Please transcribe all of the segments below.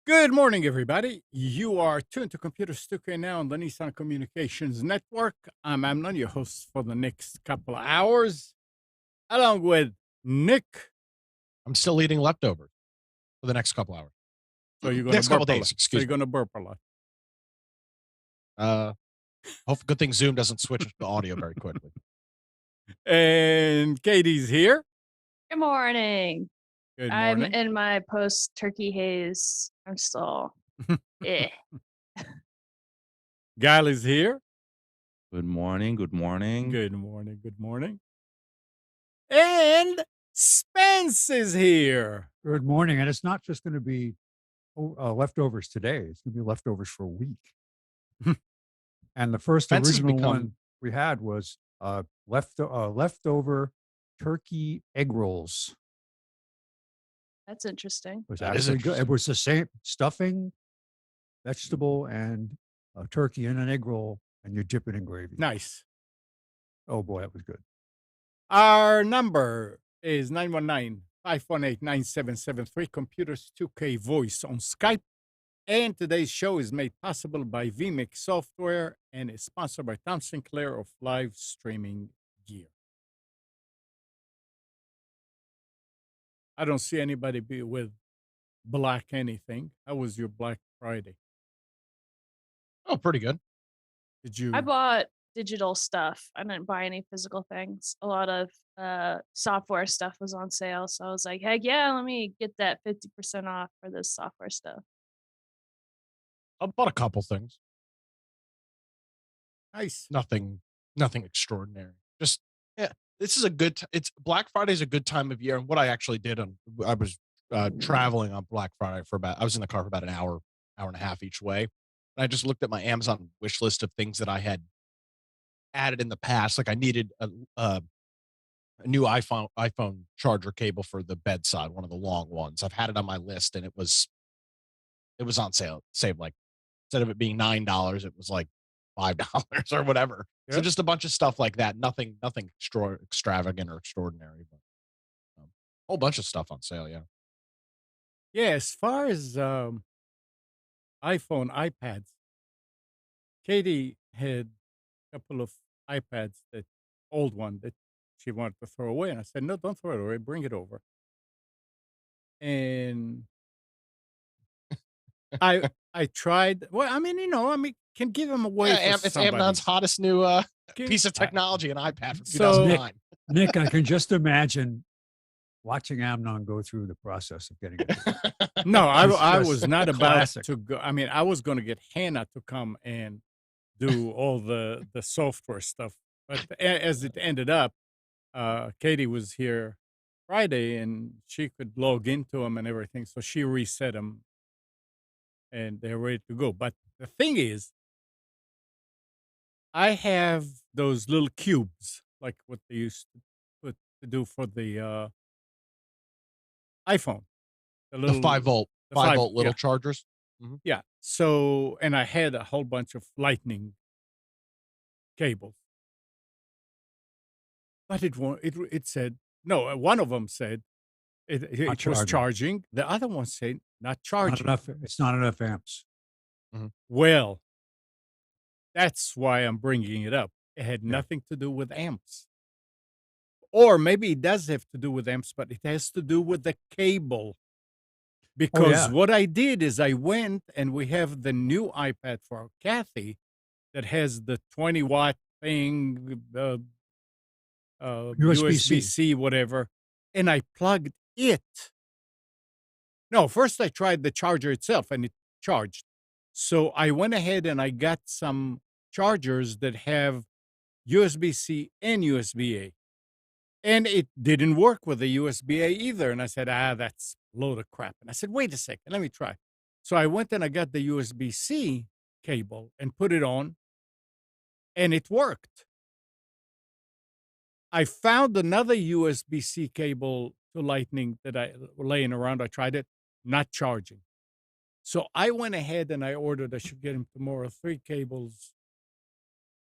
Good morning, everybody. You are tuned to Computer Studio now on the Nissan Communications Network. I'm Amnon, your host for the next couple of hours, along with Nick. I'm still eating leftovers for the next couple hours. So you're going Next to couple burp a days, lot. excuse you're me. going to burp a lot. Hope good thing Zoom doesn't switch the audio very quickly. And Katie's here. Good morning. Good I'm morning. in my post-turkey haze. I'm still, eh. Gal is here. Good morning. Good morning. Good morning. Good morning. And Spence is here. Good morning. And it's not just going to be leftovers today. It's going to be leftovers for a week. And the first Spence has original become- one we had was leftover turkey egg rolls. That's interesting. It was That is actually good. It interesting. was the same stuffing, vegetable, and turkey in an egg roll, and you dip it in gravy. Nice. Oh boy, that was good. Our number is 919-518-9773, Computers 2K Voice on Skype. And today's show is made possible by vMix Software and is sponsored by Tom Sinclair of Live Streaming Gear. I don't see anybody with black anything. How was your Black Friday? Oh, pretty good. Did you? I bought digital stuff. I didn't buy any physical things. A lot of software stuff was on sale. So I was like, heck yeah, let me get that 50% off for this software stuff. I bought a couple things. Nice. Nothing extraordinary. Just this is a good. It's Black Friday is a good time of year. And what I actually did I was traveling on Black Friday I was in the car for about an hour and a half each way. And I just looked at my Amazon wish list of things that I had added in the past. Like I needed a new iPhone charger cable for the bedside, one of the long ones. I've had it on my list, and it was on sale. Saved like instead of it being $9, it was like $5 or whatever. So Yep. just a bunch of stuff like that. Nothing extravagant or extraordinary, but a whole bunch of stuff on sale. Yeah. Yeah, as far as iPhone, iPads, Katie had a couple of iPads, that old one that she wanted to throw away. And I said, no, don't throw it away. Bring it over. And I tried. Well, can give them away Yeah, for it's somebody. Amazon's hottest new Can- piece of technology, an iPad from So- 2009. Nick, I can just imagine watching Amnon go through the process of getting it. No, It's I just was not about classic. to go. I mean, I was going to get Hannah to come and do all the software stuff. But as it ended up, Katie was here Friday and she could log into them and everything. So she reset them and they're ready to go. But the thing is, I have those little cubes, like what they used to do for the iPhone. The 5-volt, the 5-volt little yeah. chargers. Yeah. So, and I had a whole bunch of lightning cables. But it said, no, one of them said it was charging. charging. The other one said not Not charging. enough, it's not enough amps. Well, that's why I'm bringing it up. It had nothing to do with amps. Or maybe it does have to do with amps, but it has to do with the cable. Because yeah. what I did is I went and we have the new iPad for Kathy that has the 20-watt thing, USB-C. USB-C, whatever. and I plugged it. No, first I tried the charger itself and it charged. So I went ahead and I got some chargers that have USB-C and USB-A. And it didn't work with the USB-A either. And I said, that's a load of crap. And I said, wait a second, let me try. So I went and I got the USB-C cable and put it on, and it worked. I found another USB-C cable to Lightning that I laying around. I tried it, not charging. So I went ahead and I ordered, I should get them tomorrow, 3 cables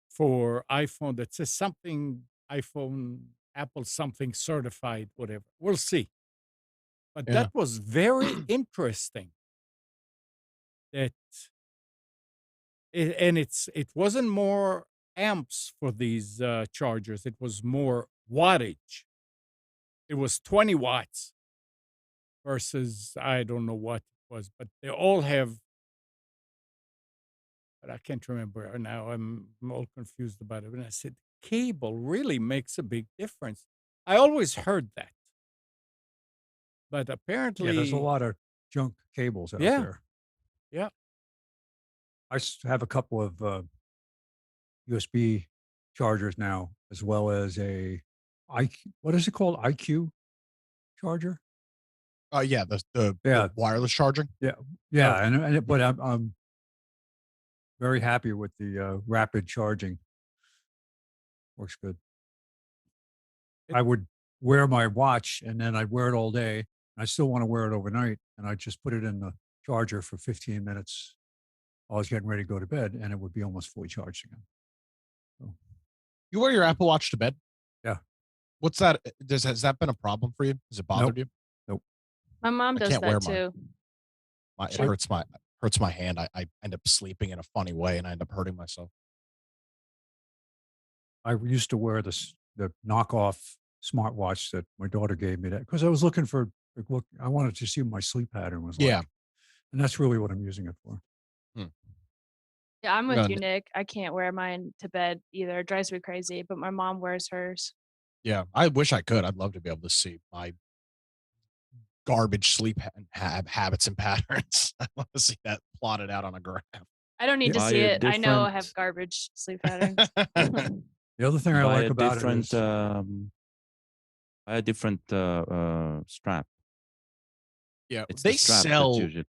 for iPhone that says something iPhone, Apple something certified, whatever. We'll see. But Yeah. that was very interesting. That it wasn't more amps for these chargers. It was more wattage. It was 20 watts versus I don't know what it was, but they all have. But I can't remember now. I'm all confused about it. And I said, cable really makes a big difference. I always heard that, but Yeah, apparently, there's a lot of junk cables out Yeah. there. Yeah. I have a couple of USB chargers now, as well as a IQ. What is it called? IQ charger. Yeah, the Yeah. wireless charging. Yeah, but I'm very happy with the rapid charging. Works good. I would wear my watch and then I'd wear it all day. I still want to wear it overnight, and I just put it in the charger for 15 minutes. I was getting ready to go to bed, and it would be almost fully charged again. You wear your Apple Watch to bed? Yeah. What's that? Has that been a problem for you? Has it bothered you? My mom I does can't wear that mine. too. It Sure. hurts my hand. I end up sleeping in a funny way, and I end up hurting myself. I used to wear the knockoff smartwatch that my daughter gave me, that because I was looking for look. I wanted to see what my sleep pattern was like. Yeah. And that's really what I'm using it for. Yeah, I'm with No, you, Nick. I can't wear mine to bed either. It drives me crazy, but my mom wears hers. Yeah, I wish I could. I'd love to be able to see my garbage sleep habits and patterns. I want to see that plotted out on a graph. I don't need to Buy see a it. I know I have different- garbage sleep patterns. The other thing I buy like a about it different is buy a different strap. Yeah, It's they the strap that's sell usually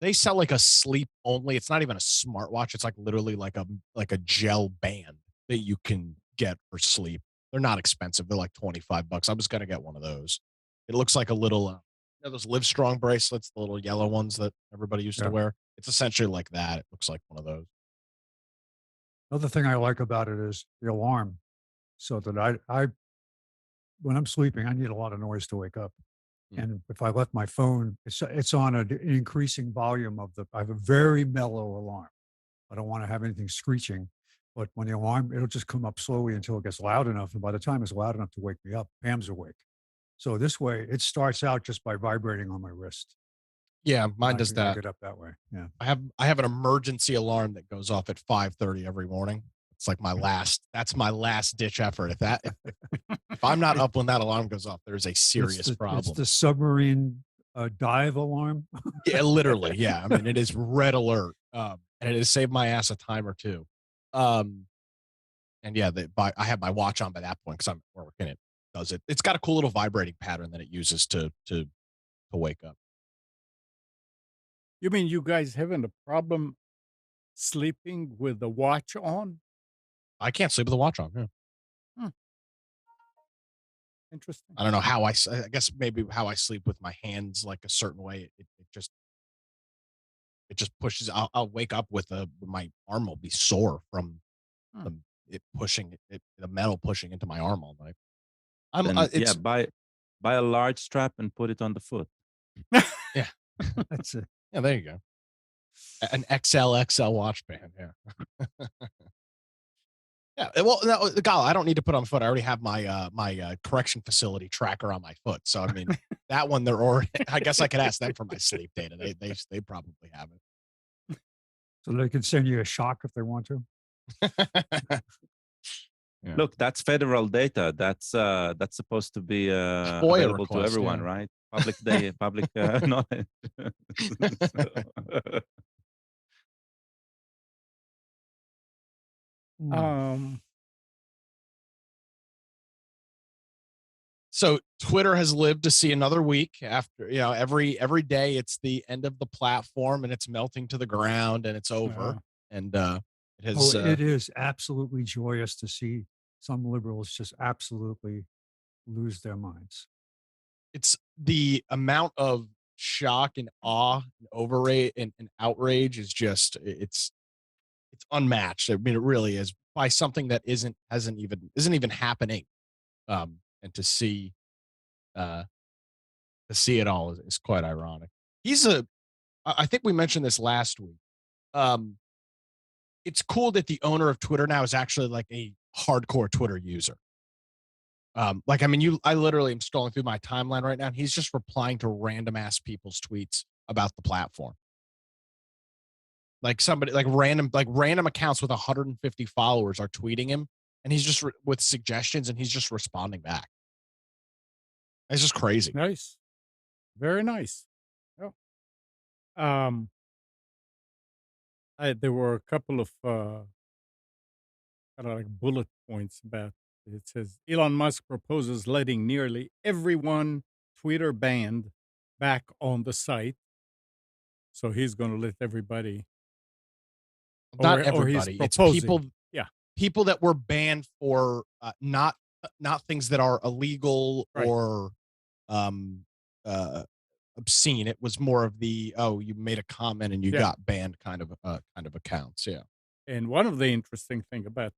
they sell like a sleep only. It's not even a smartwatch. It's like literally like a gel band that you can get for sleep. They're not expensive. They're like $25. I was gonna get one of those. It looks like a little those Live Strong bracelets, the little yellow ones that everybody used Yeah. to wear. It's essentially like that. It looks like one of those. Another thing I like about it is the alarm, so that I when I'm sleeping, I need a lot of noise to wake up. Mm. And if I left my phone, it's on an increasing volume I have a very mellow alarm. I don't want to have anything screeching, but when the alarm, it'll just come up slowly until it gets loud enough. And by the time it's loud enough to wake me up, Pam's awake. So this way, it starts out just by vibrating on my wrist. Yeah, mine I does can that. get up that way. Yeah. I have an emergency alarm that goes off at 5:30 every morning. It's like that's my last ditch effort. If I'm not up when that alarm goes off, there's a serious It's problem. the submarine dive alarm. Yeah, literally. Yeah. I mean, it is red alert. And it has saved my ass a time or two. And yeah, I have my watch on by that point because I'm working. It does it. It's got a cool little vibrating pattern that it uses to wake up. You mean you guys having a problem sleeping with the watch on? I can't sleep with the watch on. Yeah. Interesting. I don't know how I guess maybe how I sleep with my hands like a certain way. It just pushes. I'll wake up with my arm will be sore from it pushing the metal pushing into my arm all night. Then, buy a large strap and put it on the foot. That's it. Yeah, there you go. An XL watch band. Yeah. Yeah. Well, no, Gal, I don't need to put on foot. I already have my correction facility tracker on my foot. So I mean, that one they're already. I guess I could ask them for my sleep data. They probably have So they can send you a shock if they want to. it. Yeah. Look, that's federal data. That's supposed to be FOIA available to request, everyone, yeah. right? Public knowledge. Um, So Twitter has lived to see another week after, every day it's the end of the platform and it's melting to the ground and it's over. And it has it is absolutely joyous to see some liberals just absolutely lose their minds. it's the amount of shock and awe and overrate and outrage is just it's unmatched. I mean, it really is, by something that isn't even happening. And uh to see it all is quite ironic. I think we mentioned this last week. Um, it's cool that the owner of Twitter now is actually like a hardcore Twitter user. Like, I mean, I literally am scrolling through my timeline right now, and he's just replying to random ass people's tweets about the platform. Like somebody, like random accounts with 150 followers are tweeting him, and he's just with suggestions, and he's just responding back. It's just crazy. nice. Very nice. Yeah. Um, there were a couple of kind of like bullet points about it. Says Elon Musk proposes letting nearly everyone Twitter banned back on the site. So he's going to let everybody, Not or he's everybody. It's proposing. people that were banned for not things that are illegal Right. or obscene. It was more of the, you made a comment and you Yeah. got banned kind of accounts. Yeah. And one of the interesting thing about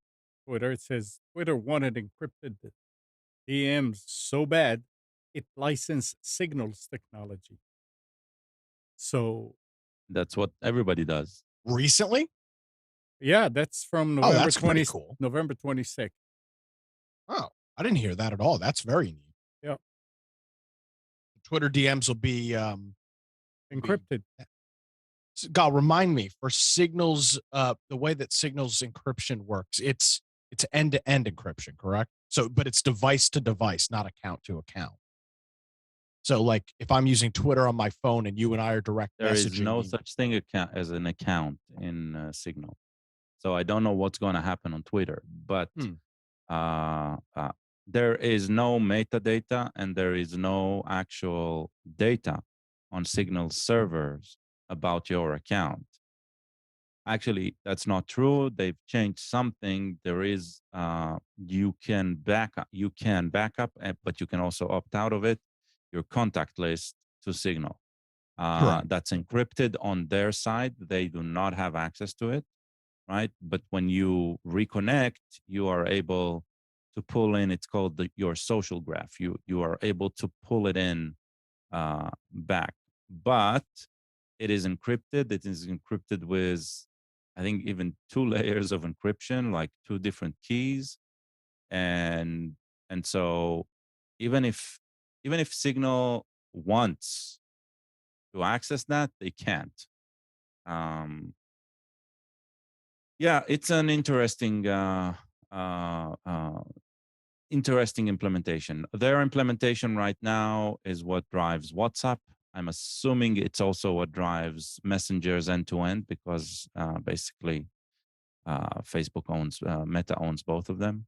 Twitter, it says Twitter wanted encrypted DMs so bad it licensed Signal's technology. So That's what everybody does. Recently? yeah, that's from Oh, November that's pretty cool. November 26th. Oh, I didn't hear that at all. That's very neat. Yep. Twitter DMs will be Encrypted. God, remind me, for Signals, the way that Signals encryption works, it's end-to-end encryption, correct? So, but it's device to device, not account to account. So, like, if I'm using Twitter on my phone and you and I are direct There messaging, is no such thing as an account in Signal. So I don't know what's going to happen on Twitter, but there is no metadata and there is no actual data on Signal servers about your account. Actually, that's not true. They've changed something. There is you can back up, but you can also opt out of it. Your contact list to Signal. That's encrypted on their side. They do not have access to it, right? But when you reconnect, you are able to pull in. It's called your social graph. You are able to pull it in back, but it is encrypted. It is encrypted with, I think, even 2 layers of encryption, like 2 different keys, and so even if Signal wants to access that, they can't. Yeah, it's an interesting interesting implementation. Their implementation right now is what drives WhatsApp. I'm assuming it's also what drives Messengers end to end, because basically Facebook owns, Meta owns both of them.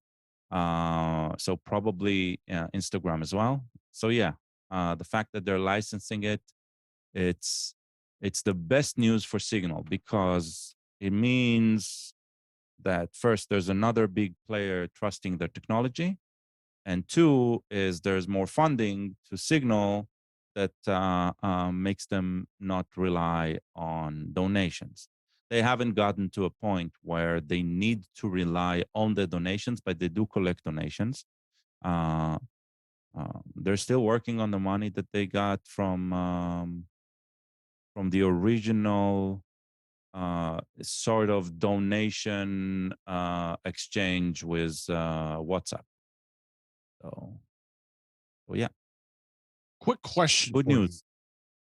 So probably Instagram as well. So yeah, the fact that they're licensing it, it's the best news for Signal, because it means that first, there's another big player trusting their technology, and 2 is there's more funding to Signal that makes them not rely on donations. They haven't gotten to a point where they need to rely on the donations, but they do collect donations. They're still working on the money that they got from the original sort of donation exchange with WhatsApp. So yeah. Quick question. Good for you. news.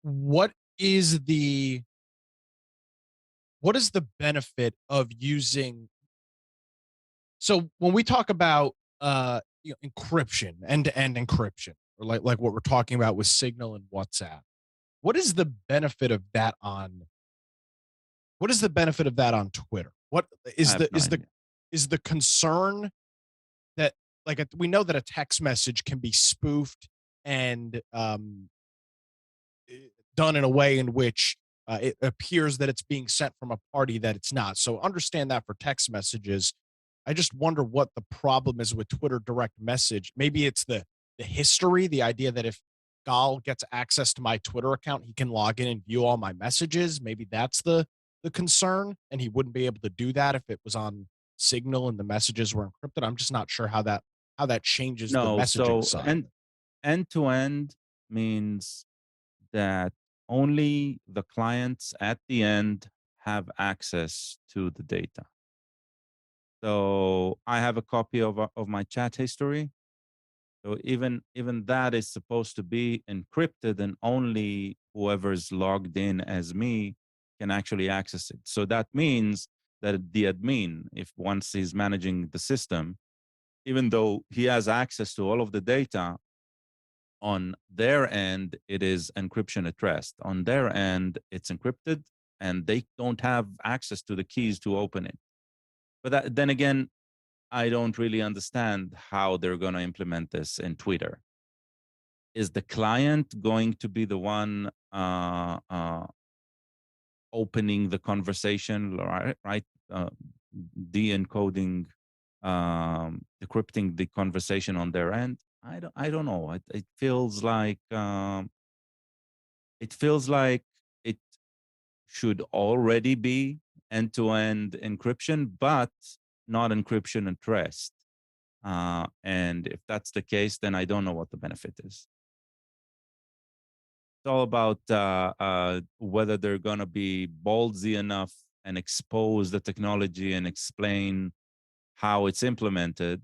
What is the benefit of using So when we talk about encryption, end-to-end encryption, or like what we're talking about with Signal and WhatsApp, what is the benefit of that on what is the benefit of that on Twitter? What I is have the no is the idea. is the concern that we know that a text message can be spoofed and done in a way in which it appears that it's being sent from a party that it's not. So understand that for text messages. I just wonder what the problem is with Twitter direct message. Maybe it's the history, the idea that if Gal gets access to my Twitter account, he can log in and view all my messages. Maybe that's the concern, and he wouldn't be able to do that if it was on Signal and the messages were encrypted. I'm just not sure how that changes the No, messaging so side. end to end means that only the clients at the end have access to the data. So I have a copy of my chat history. So even that is supposed to be encrypted, and only whoever's logged in as me can actually access it. So that means that the admin, if once he's managing the system, even though he has access to all of the data, on their end, it is encryption at rest. On their end, it's encrypted and they don't have access to the keys to open it. But then again, I don't really understand how they're going to implement this in Twitter. Is the client going to be the one opening the conversation, right? De-encoding, decrypting the conversation on their end? I don't know. It feels like it should already be end-to-end encryption, but not encryption at rest. And if that's the case, then I don't know what the benefit is. It's all about whether they're going to be ballsy enough and expose the technology and explain how it's implemented.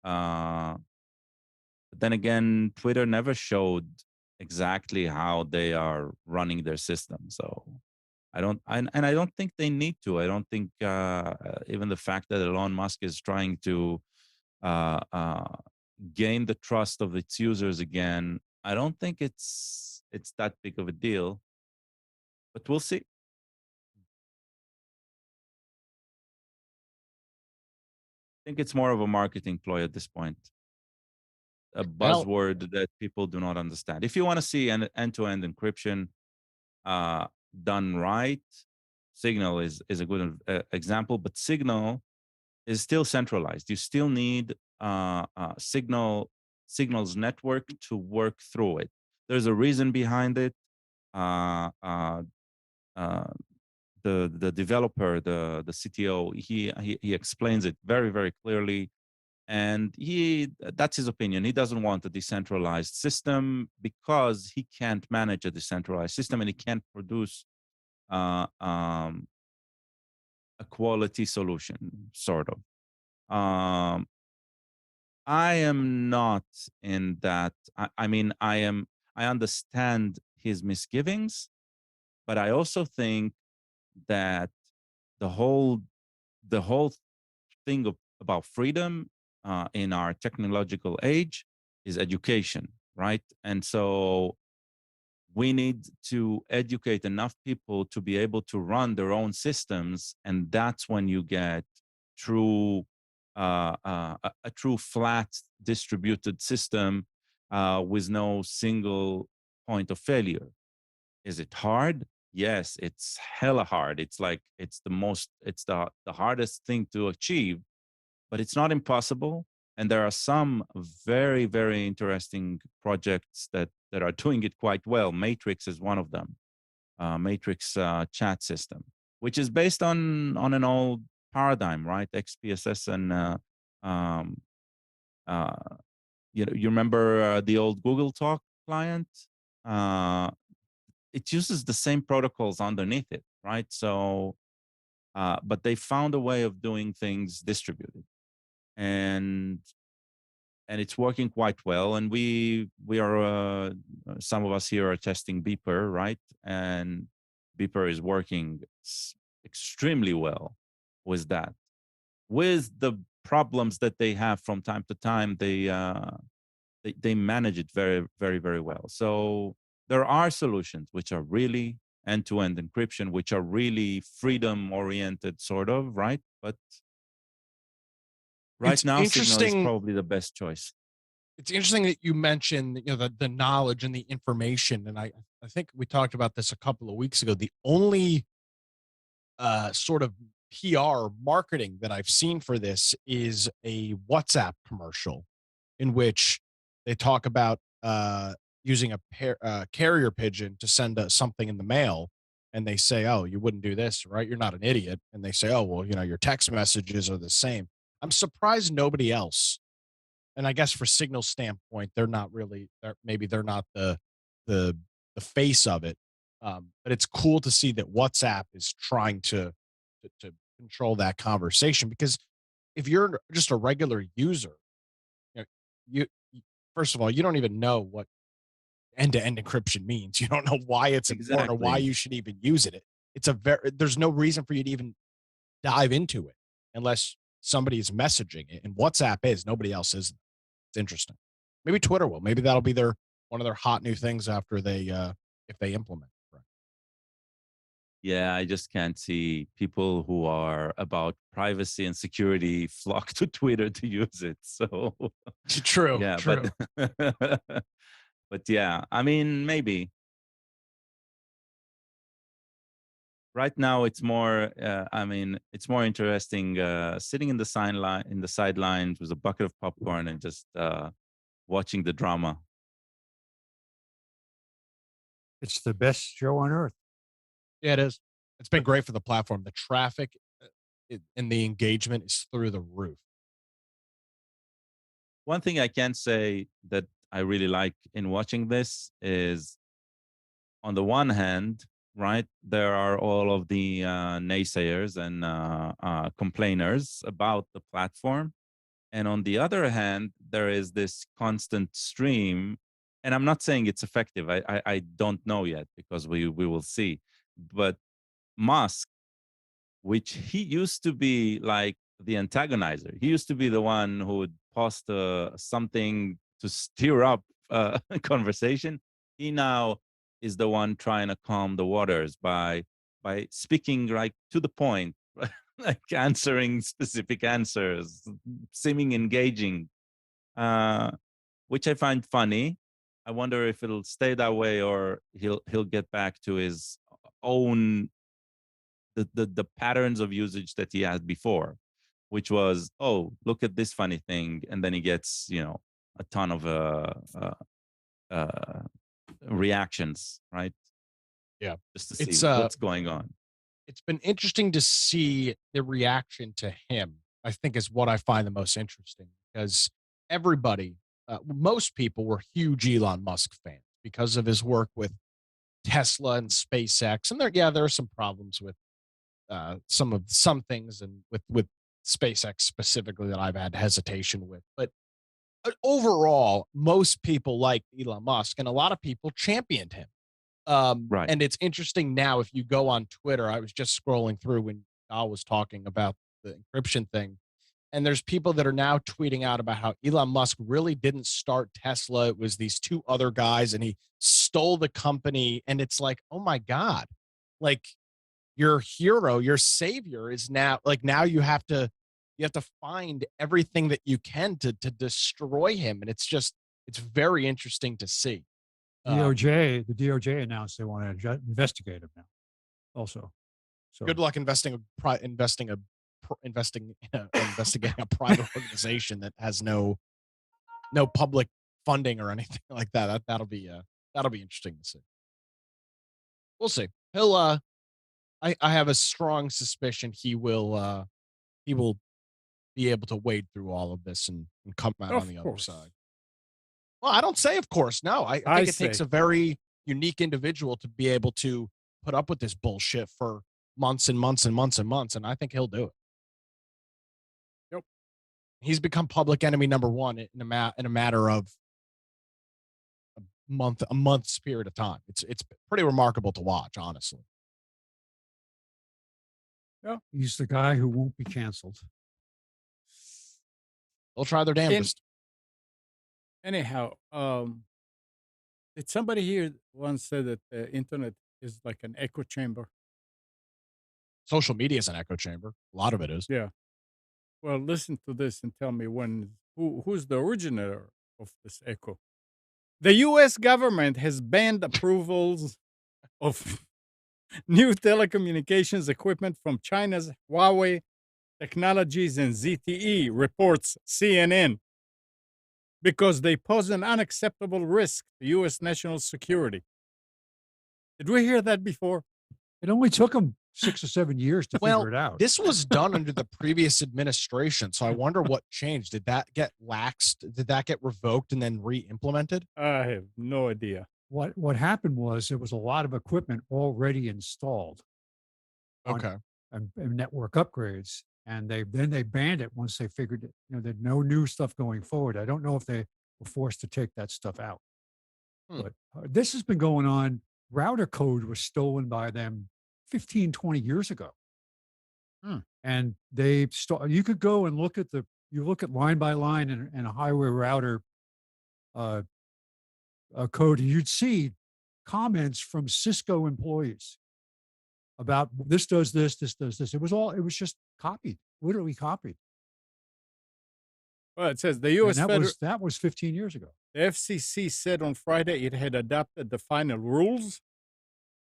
But then again, Twitter never showed exactly how they are running their system. So I don't think they need to. I don't think even the fact that Elon Musk is trying to uh, uh, gain the trust of its users again, I don't think it's that big of a deal. But we'll see. I think it's more of a marketing ploy at this point, a Well, buzzword that people do not understand. If you want to see an end-to-end encryption done right, Signal is a good example, but Signal is still centralized. You still need Signal's network to work through it. There's a reason behind it. Uh, uh, uh, the developer, the CTO, he explains it very, very clearly, and that's his opinion. He doesn't want a decentralized system because he can't manage a decentralized system, and he can't produce a quality solution, sort of. I am not in that. I mean, I understand his misgivings, but I also think that the whole the whole thing about freedom in our technological age is education, right? And so we need to educate enough people to be able to run their own systems, and that's when you get true a true flat distributed system with no single point of failure. Is it hard? Yes, it's hella hard. It's like it's the hardest thing to achieve, but it's not impossible. And there are some very, very interesting projects that are doing it quite well. Matrix is one of them. Matrix chat system, which is based on an old paradigm, right? XPSS and um, uh, you remember the old Google Talk client? Uh, it uses the same protocols underneath it, right? So, but they found a way of doing things distributed, and it's working quite well. And we are some of us here are testing Beeper, right? And Beeper is working extremely well with that, with problems that they have from time to time, they manage it very, very, very well. So there are solutions which are really end-to-end encryption, which are really freedom-oriented, sort of, right? But right It's now, Signal is interesting. probably the best choice. It's interesting that you mentioned, the knowledge and the information, and I think we talked about this a couple of weeks ago. The only sort of PR marketing that I've seen for this is a WhatsApp commercial in which they talk about using a carrier pigeon to send something in the mail. And they say, oh, you wouldn't do this, right? You're not an idiot. And they say, oh, well, your text messages are the same. I'm surprised nobody else. And I guess for Signal standpoint, they're not really, maybe they're not the the face of it. But it's cool to see that WhatsApp is trying to control that conversation, because if you're just a regular user, you, know, you first of all, you don't even know what end-to-end encryption means. You don't know why it's important or why Exactly. you should even use it. It's a very there's no reason for you to even dive into it unless somebody is messaging it. And WhatsApp is, nobody else is. It's interesting. Maybe Twitter will. Maybe that'll be their one of their hot new things after they if they implement it. Right. Yeah, I just can't see people who are about privacy and security flock to Twitter to use it. So True, yeah, true. but yeah, I mean, maybe right now it's more. I mean, it's more interesting sitting in the sidelines with a bucket of popcorn and just watching the drama. It's the best show on earth. Yeah, it is. It's been great for the platform. The traffic and the engagement is through the roof. One thing I can say that I really like in watching this is, on the one hand, right, there are all of the naysayers and complainers about the platform. And on the other hand, there is this constant stream. And I'm not saying it's effective. I don't know yet, because we will see. But Musk, which he used to be like the antagonizer. He used to be the one who would post something to stir up a conversation. He now is the one trying to calm the waters by speaking like to the point, like answering specific answers, seeming engaging, uh, which I find funny. I wonder if it'll stay that way, or he'll get back to his own the patterns of usage that he had before, which was, oh, look at this funny thing, and then he gets a ton of uh, reactions, right? Yeah. Just to see It's what's going on. it's been interesting to see the reaction to him. I think is what I find the most interesting, because everybody, most people were huge Elon Musk fans because of his work with Tesla and SpaceX. And there are some problems with some things, and with SpaceX specifically, that I've had hesitation with. But overall, most people like Elon Musk, and a lot of people championed him. Right. And it's interesting now, if you go on Twitter, I was just scrolling through when Al was talking about the encryption thing, and there's people that are now tweeting out about how Elon Musk really didn't start Tesla. It was these two other guys, and he stole the company. And it's like, oh my God, like, your hero, your savior is now, like, now you have to find everything that you can to destroy him. And it's very interesting to see. The DOJ announced they want to investigate him now also. So Good luck investigating a private organization that has no public funding or anything like that. That'll be interesting to see. We'll see. He'll I have a strong suspicion he will be able to wade through all of this and come out on Of the other course. side. Well, I don't say of course. No, I I think it takes say. a very unique individual to be able to put up with this bullshit for months and months and months and months, and I think he'll do it. Yep. He's become public enemy number one in a matter of a month's period of time. It's pretty remarkable to watch, honestly. he's the guy who won't be canceled. They'll try their damnedest. Anyhow, did somebody here once say that the internet is like an echo chamber? Social media is an echo chamber. A lot of it is. Yeah. Well, listen to this and tell me who's the originator of this echo. The U.S. government has banned approvals of new telecommunications equipment from China's Huawei Technologies and ZTE, reports CNN, because they pose an unacceptable risk to U.S. national security. Did we hear that before? It only took them 6 or 7 years to Well, figure it out. this was done under the previous administration. So I wonder what changed. Did that get laxed? Did that get revoked and then re-implemented? I have no idea. What happened was there was a lot of equipment already installed on- Okay. and network upgrades, and they banned it once they figured it, there's no new stuff going forward. I don't know if they were forced to take that stuff out. But this has been going on. Router code was stolen by them 15, 20 years ago. And they you could go and look at line by line in a highway router code, and you'd see comments from Cisco employees about this does this does this. It was just copied, literally copied. Well, it says the And U.S. federal that was 15 years ago. the FCC said on Friday it had adopted the final rules,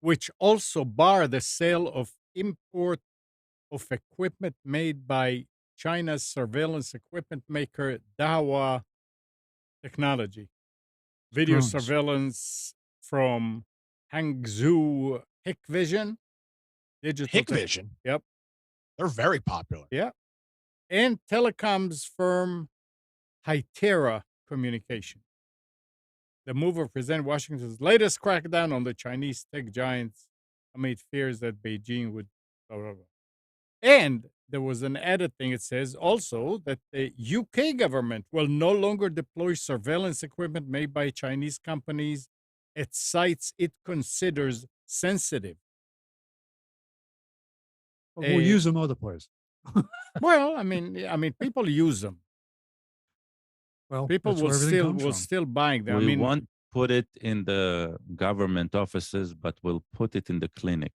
which also bar the sale of import of equipment made by China's surveillance equipment maker Dahua Technology. Video Drones. surveillance from Hangzhou Hikvision. Digital Hikvision. Yep. They're very popular. Yeah. And telecoms firm Hytera Communication. The move represents Washington's latest crackdown on the Chinese tech giants amid fears that Beijing would blah, blah, blah. And there was an added thing. It says also that the UK government will no longer deploy surveillance equipment made by Chinese companies at sites it considers sensitive. But we'll use them other places. Well, I mean, people use them. Well, People that's will where everything comes from. still buying them. We I mean, won't put it in the government offices, but we'll put it in the clinic.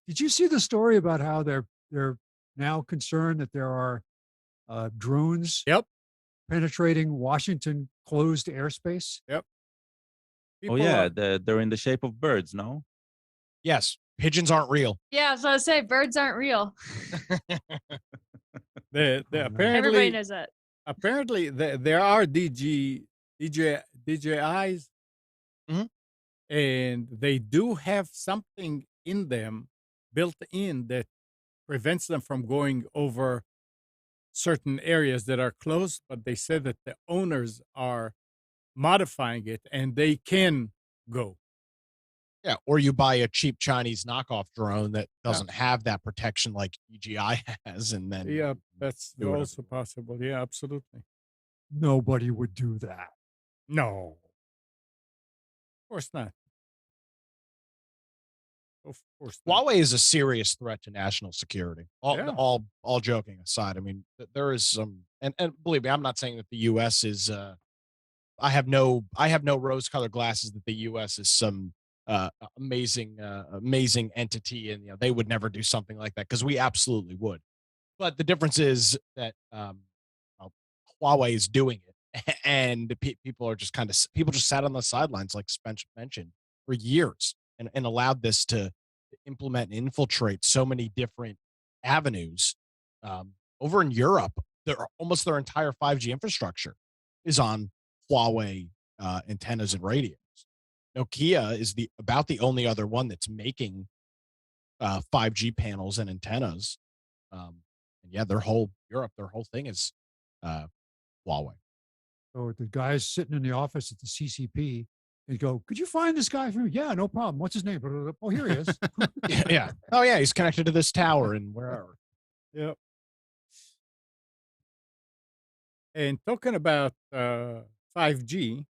Did you see the story about how they're now concerned that there are drones Yep. penetrating Washington closed airspace? Oh people yeah, are- they're in the shape of birds, no? Yes. Pigeons aren't real. Yeah, so I was say birds aren't real. they no. Everybody apparently knows that. there are DJIs, Mhm. and they do have something in them built in that prevents them from going over certain areas that are closed. But they said that the owners are modifying it, and they can go. Yeah. Or you buy a cheap Chinese knockoff drone that doesn't have that protection like DJI has, and then Yeah, that's do whatever also possible. Yeah, absolutely. Nobody would do that. No, of course not. Of course not. Huawei is a serious threat to national security. Yeah. All joking aside, I mean, there is some, and believe me, I'm not saying that the U.S. is. I have no rose-colored glasses that the U.S. is some amazing entity, and they would never do something like that, because we absolutely would. But the difference is that Huawei is doing it, and people are just people just sat on the sidelines, like Spence mentioned, for years, and allowed this to implement and infiltrate so many different avenues. Over in Europe, almost their entire 5G infrastructure is on Huawei antennas and radios. Nokia is about the only other one that's making 5G panels and antennas. And yeah, their whole thing is Huawei. So the guys sitting in the office at the CCP, they go, "Could you find this guy for me?" "Yeah, no problem. What's his name?" "Oh, here he is." Yeah. Oh yeah, he's connected to this tower and wherever. Yep. And talking about 5G,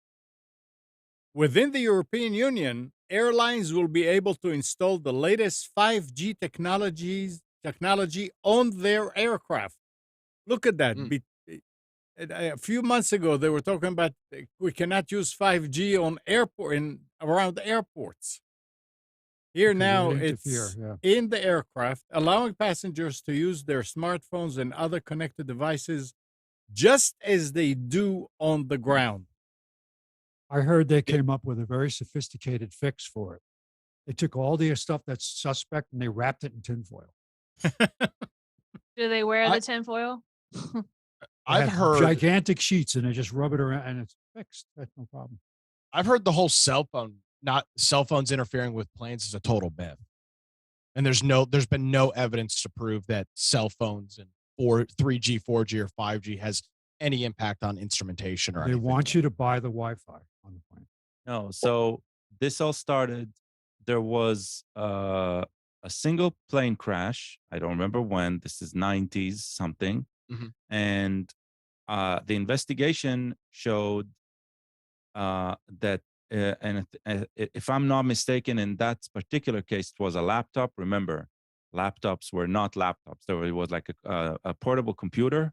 within the European Union, airlines will be able to install the latest 5G technology on their aircraft Look at that. Mm. A few months ago, they were talking about we cannot use 5G on around airports. Here Because it now, would interfere. it's Yeah. in the aircraft, allowing passengers to use their smartphones and other connected devices just as they do on the ground. I heard they came up with a very sophisticated fix for it. They took all the stuff that's suspect and they wrapped it in tinfoil. Do they wear I- the tinfoil? They I've have heard gigantic sheets and they just rub it around and it's fixed. That's no problem. I've heard the whole cell phones interfering with planes is a total myth. And there's been no evidence to prove that cell phones and 3G, 4G, or 5G has any impact on instrumentation or They anything. want you to buy the Wi-Fi on the plane. No, so this all started. There was a single plane crash. I don't remember when. This is 90s something, and the investigation showed that, if I'm not mistaken, in that particular case, it was a laptop. Remember, laptops were not laptops. It was like a portable computer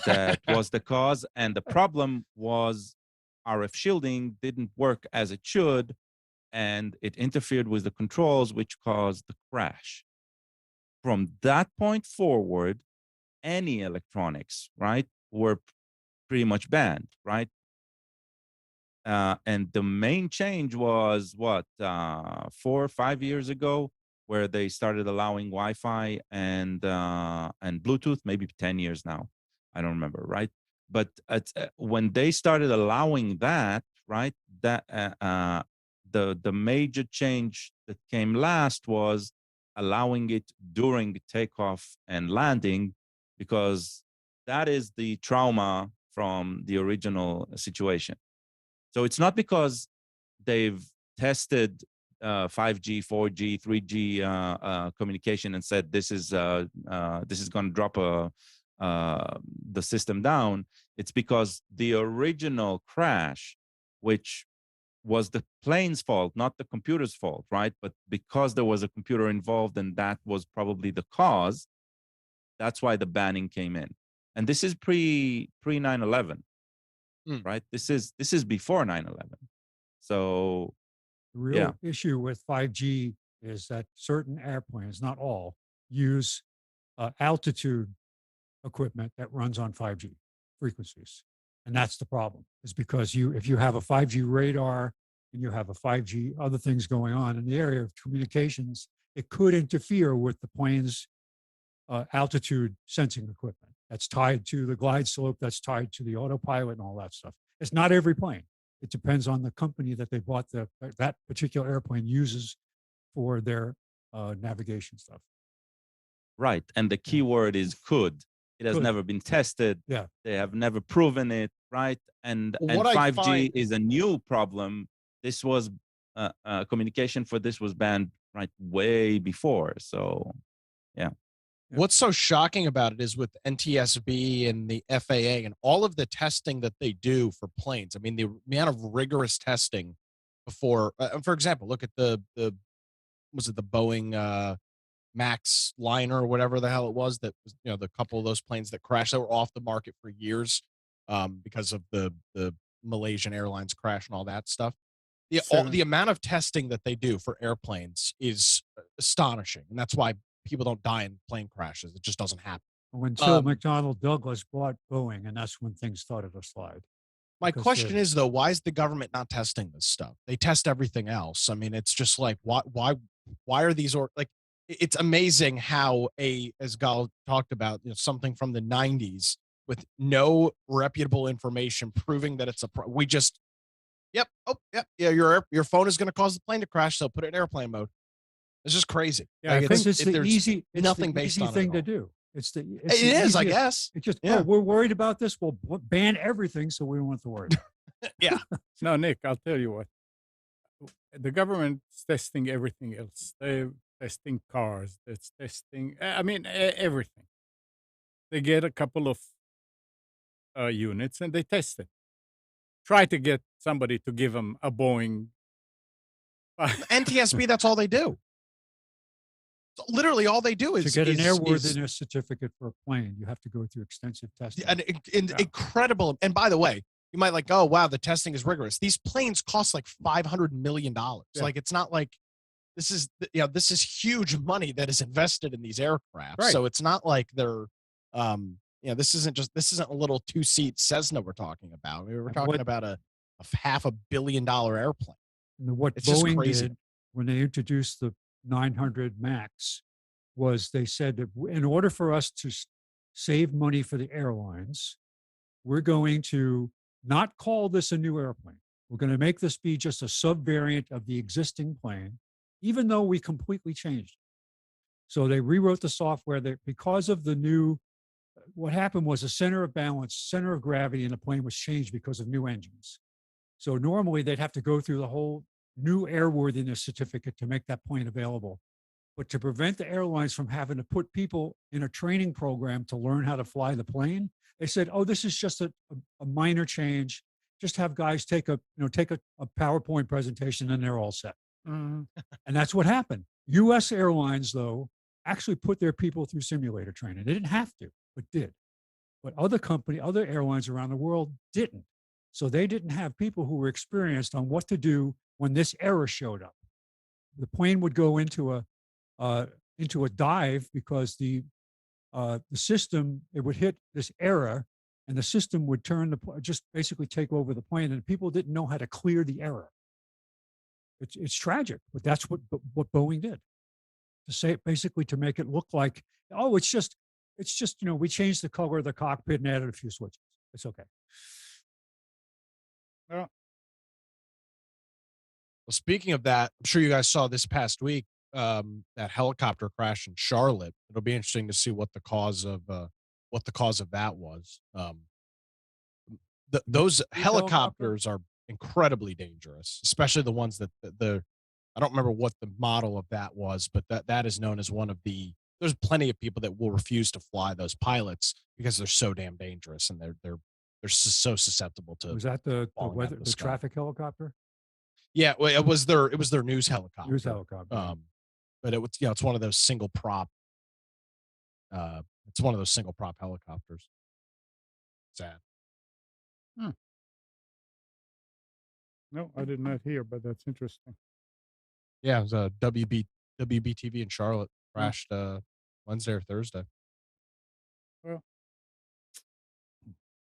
that was the cause, and the problem was RF shielding didn't work as it should, and it interfered with the controls, which caused the crash. From that point forward, any electronics, right, were pretty much banned, right? And the main change was 4 or 5 years ago, where they started allowing Wi-Fi and Bluetooth. Maybe 10 years now, I don't remember, right? But when they started allowing that, right, that the major change that came last was allowing it during takeoff and landing, because that is the trauma from the original situation. So it's not because they've tested 5G, 4G, 3G communication and said this is going to drop the system down. It's because the original crash, which was the plane's fault, not the computer's fault, right? But because there was a computer involved and that was probably the cause, that's why the banning came in. And this is pre 9/11. Right? This is before 9/11. So the real issue with 5G is that certain airplanes, not all, use altitude equipment that runs on 5G frequencies. And that's the problem, is because if you have a 5G radar and you have a 5G other things going on in the area of communications, it could interfere with the plane's altitude sensing equipment. That's tied to the glide slope, that's tied to the autopilot and all that stuff. It's not every plane. It depends on the company that they bought that particular airplane uses for their navigation stuff. right. And the key word is could. It has Could. never been tested. Yeah. They have never proven it, right? And What I 5G find- is a new problem. This was communication for this was banned right way before. So What's so shocking about it is with NTSB and the FAA and all of the testing that they do for planes. I mean, the amount of rigorous testing before, for example, look at the was it the Boeing Max liner or whatever the hell it was that was, the couple of those planes that crashed that were off the market for years because of the Malaysian Airlines crash and all that stuff. The amount of testing that they do for airplanes is astonishing, and that's why people don't die in plane crashes. It just doesn't happen. Until McDonnell Douglas bought Boeing, and that's when things started to slide. My Because question they're- is though, why is the government not testing this stuff? They test everything else. I mean, it's just like why are these it's amazing how as Gal talked about, something from the 90s with no reputable information proving that it's we just your phone is going to cause the plane to crash, so put it in airplane mode. It's just crazy. Yeah, I Because it's the there's easy, nothing based on it thing at to all. do. It's the It is, I guess. It's just, Yeah. we're worried about this. We'll ban everything, so we don't have to worry. Yeah. No, Nick, I'll tell you what. The government's testing everything else. They're testing cars. It's testing, everything. They get a couple of units and they test it. Try to get somebody to give them a Boeing. NTSB, that's all they do. literally all they do To is get an is airworthiness certificate for a plane, you have to go through extensive testing. incredible. And by the way, you might like, oh wow, the testing is rigorous. These planes cost like $500 million. Yeah. Like it's not like this is this is huge money that is invested in these aircraft. Right. So it's not like they're this isn't a little 2-seat Cessna we're talking about. We're And talking what- about a $500 million airplane. And what It's just Boeing crazy. did when they introduced the 900 MAX was they said that in order for us to save money for the airlines, we're going to not call this a new airplane. We're going to make this be just a subvariant of the existing plane, even though we completely changed it. So they rewrote the software that because of the new, what happened was the center of balance, center of gravity in the plane was changed because of new engines. So normally they'd have to go through the whole new airworthiness certificate to make that plane available. But to prevent the airlines from having to put people in a training program to learn how to fly the plane, they said, oh, this is just a minor change. Just have guys take a PowerPoint presentation and they're all set. Mhm. And that's what happened. US Airlines, though, actually put their people through simulator training. They didn't have to, but did. But other airlines around the world didn't. So they didn't have people who were experienced on what to do when this error showed up. The plane would go into a dive because the system, it would hit this error and the system would just basically take over the plane, and people didn't know how to clear the error. It's tragic, but that's what Boeing did to say it, basically to make it look like, oh, it's just we changed the color of the cockpit and added a few switches. It's okay. Well, speaking of that, I'm sure you guys saw this past week that helicopter crash in Charlotte. It'll be interesting to see what the cause of that was. Those helicopters are incredibly dangerous, especially the ones that I don't remember what the model of that was, but that is known as one of the. There's plenty of people that will refuse to fly those pilots because they're so damn dangerous and they're so susceptible to. Was that the falling out of the sky. traffic helicopter? Yeah, well, it was their news helicopter. News helicopter. But it's one of those single prop. It's one of those single prop helicopters. Sad. No, I did not hear, but that's interesting. Yeah, it was a WBTV in Charlotte crashed Wednesday or Thursday.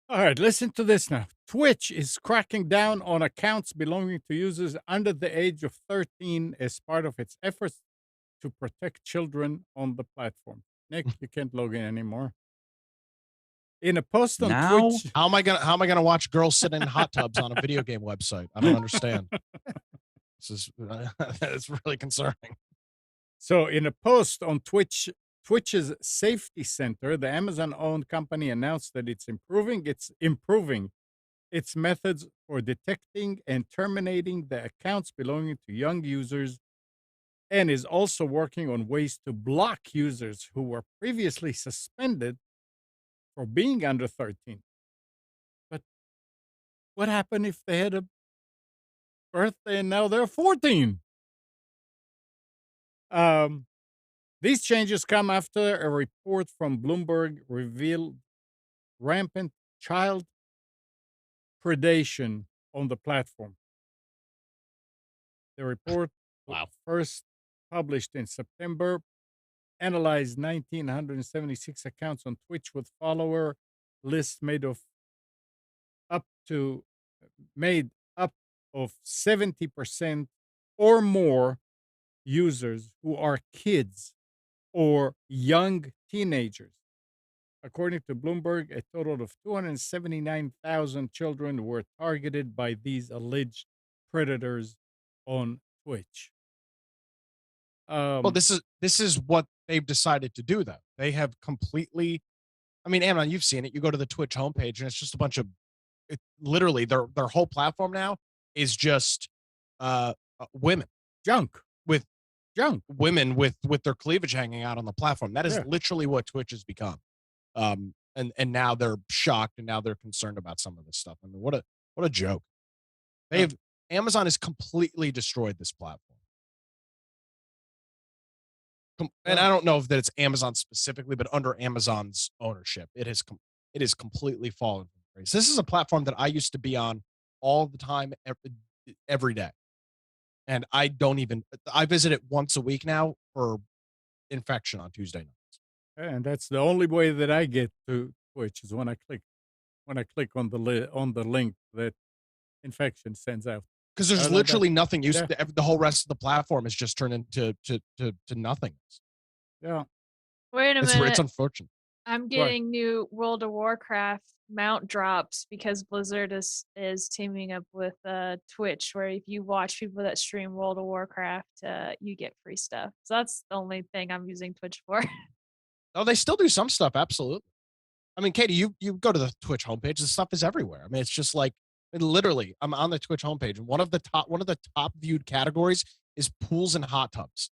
All right, listen to this now. Twitch is cracking down on accounts belonging to users under the age of 13 as part of its efforts to protect children on the platform. Nick, you can't log in anymore. In a post on Now? Twitch, How am I gonna watch girls sit in hot tubs on a video game website? I don't understand. This is it's really concerning. so in a post on Twitch's safety center, the Amazon-owned company announced that it's improving its methods for detecting and terminating the accounts belonging to young users, and is also working on ways to block users who were previously suspended for being under 13. But what happened if they had a birthday and now they're 14? These changes come after a report from Bloomberg revealed rampant child predation on the platform. The report, Wow. first published in September, analyzed 1,976 accounts on Twitch with follower lists made up of 70% or more users who are kids or young teenagers. According to Bloomberg, a total of 279,000 children were targeted by these alleged predators on Twitch. Well, this is what they've decided to do, though. They have completely. I mean, Amnon, you've seen it. You go to the Twitch homepage, and it's just a bunch of. Literally, their whole platform now is just women junk with junk. women with their cleavage hanging out on the platform. That is Yeah. literally what Twitch has become. And now they're shocked, and now they're concerned about some of this stuff. I mean, what a joke. Amazon has completely destroyed this platform. and I don't know if that it's Amazon specifically, but under Amazon's ownership, it is completely fallen from grace. This is a platform that I used to be on all the time, every day, and I visit it once a week now for Infection on Tuesday nights. And that's the only way that I get to Twitch is when I click on the link that Infection sends out. Because there's Other than literally nothing used. yeah. The whole rest of the platform is just turned into to nothingness. Yeah. Wait a It's minute. unfortunate. I'm getting new World of Warcraft mount drops because Blizzard is teaming up with Twitch, where if you watch people that stream World of Warcraft, you get free stuff. So that's the only thing I'm using Twitch for. Oh, they still do some stuff. Absolutely. I mean, Katie, you go to the Twitch homepage. The stuff is everywhere. I mean, it's just like literally. I'm on the Twitch homepage, and one of the top viewed categories is pools and hot tubs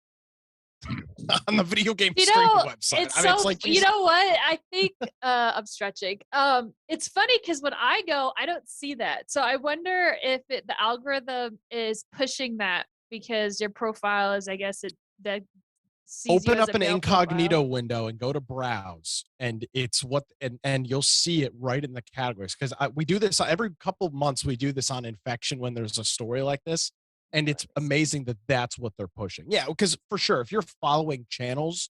on the video game streaming website. It's I mean, so it's like you know what? I think I'm stretching. It's funny because when I go, I don't see that. So I wonder if the algorithm is pushing that because your profile is, I guess, that sees you open as up a an male incognito profile. window and go to browse, and it's and you'll see it right in the categories. Because we do this every couple of months. We do this on Infection when there's a story like this, and it's amazing that that's what they're pushing. Yeah, because for sure, if you're following channels,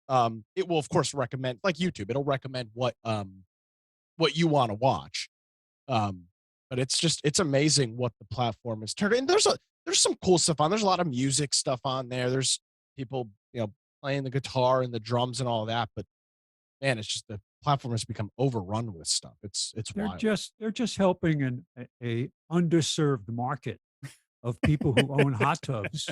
it will of course recommend, like YouTube, it'll recommend what you want to watch. But it's amazing what the platform has turned. And there's some cool stuff on. There's a lot of music stuff on there. There's people, playing the guitar and the drums and all that. But man, it's just the platform has become overrun with stuff. It's wild. They're just helping a underserved market of people who own hot tubs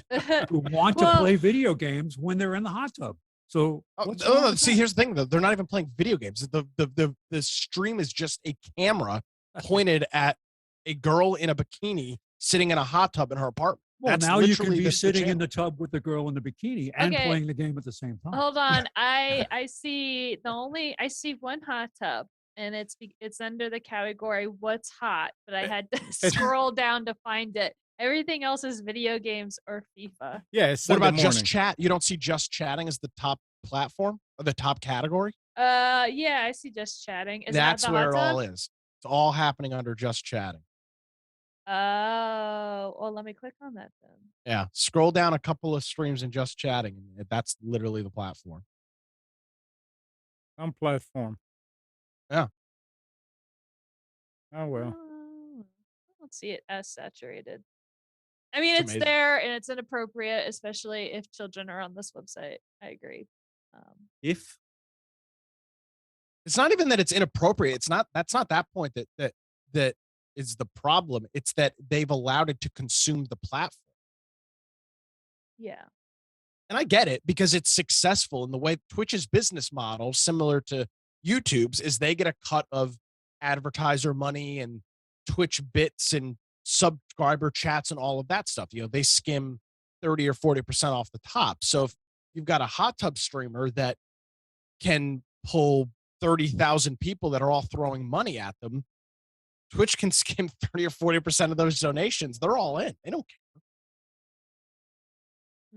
who want to Well- play video games when they're in the hot tub. So what's wrong with See, that? here's the thing though. They're not even playing video games. The stream is just a camera pointed at a girl in a bikini sitting in a hot tub in her apartment. Well, That's now you can literally be the sitting in channel. the tub with the girl in the bikini and Okay. playing the game at the same time. Hold on. I see I see one hot tub and it's under the category what's hot, but I had to scroll down to find it. Everything else is video games or FIFA. Yeah. It's What Sunday about morning. Just Chat? You don't see Just Chatting as the top platform or the top category? Yeah, I see just chatting. Is That's that the where hot it all tub? is. It's all happening under Just Chatting. Oh, well, let me click on that then. Yeah. Scroll down a couple of streams and Just Chatting, and that's literally the platform. Some platform. Yeah. Oh well. Oh, I don't see it as saturated. I mean, It's it's amazing. there and it's inappropriate, especially if children are on this website. I agree. If It's not even that it's inappropriate. That's not that point that is the problem. It's that they've allowed it to consume the platform. Yeah. And I get it because it's successful in the way Twitch's business model, similar to YouTube's, is they get a cut of advertiser money and Twitch bits and subscriber chats and all of that stuff. They skim 30 or 40% off the top. So if you've got a hot tub streamer that can pull 30,000 people that are all throwing money at them, Twitch can skim 30 or 40% of those donations. They're all in. They don't care.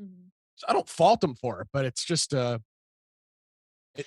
Mhm. So I don't fault them for it, but it's just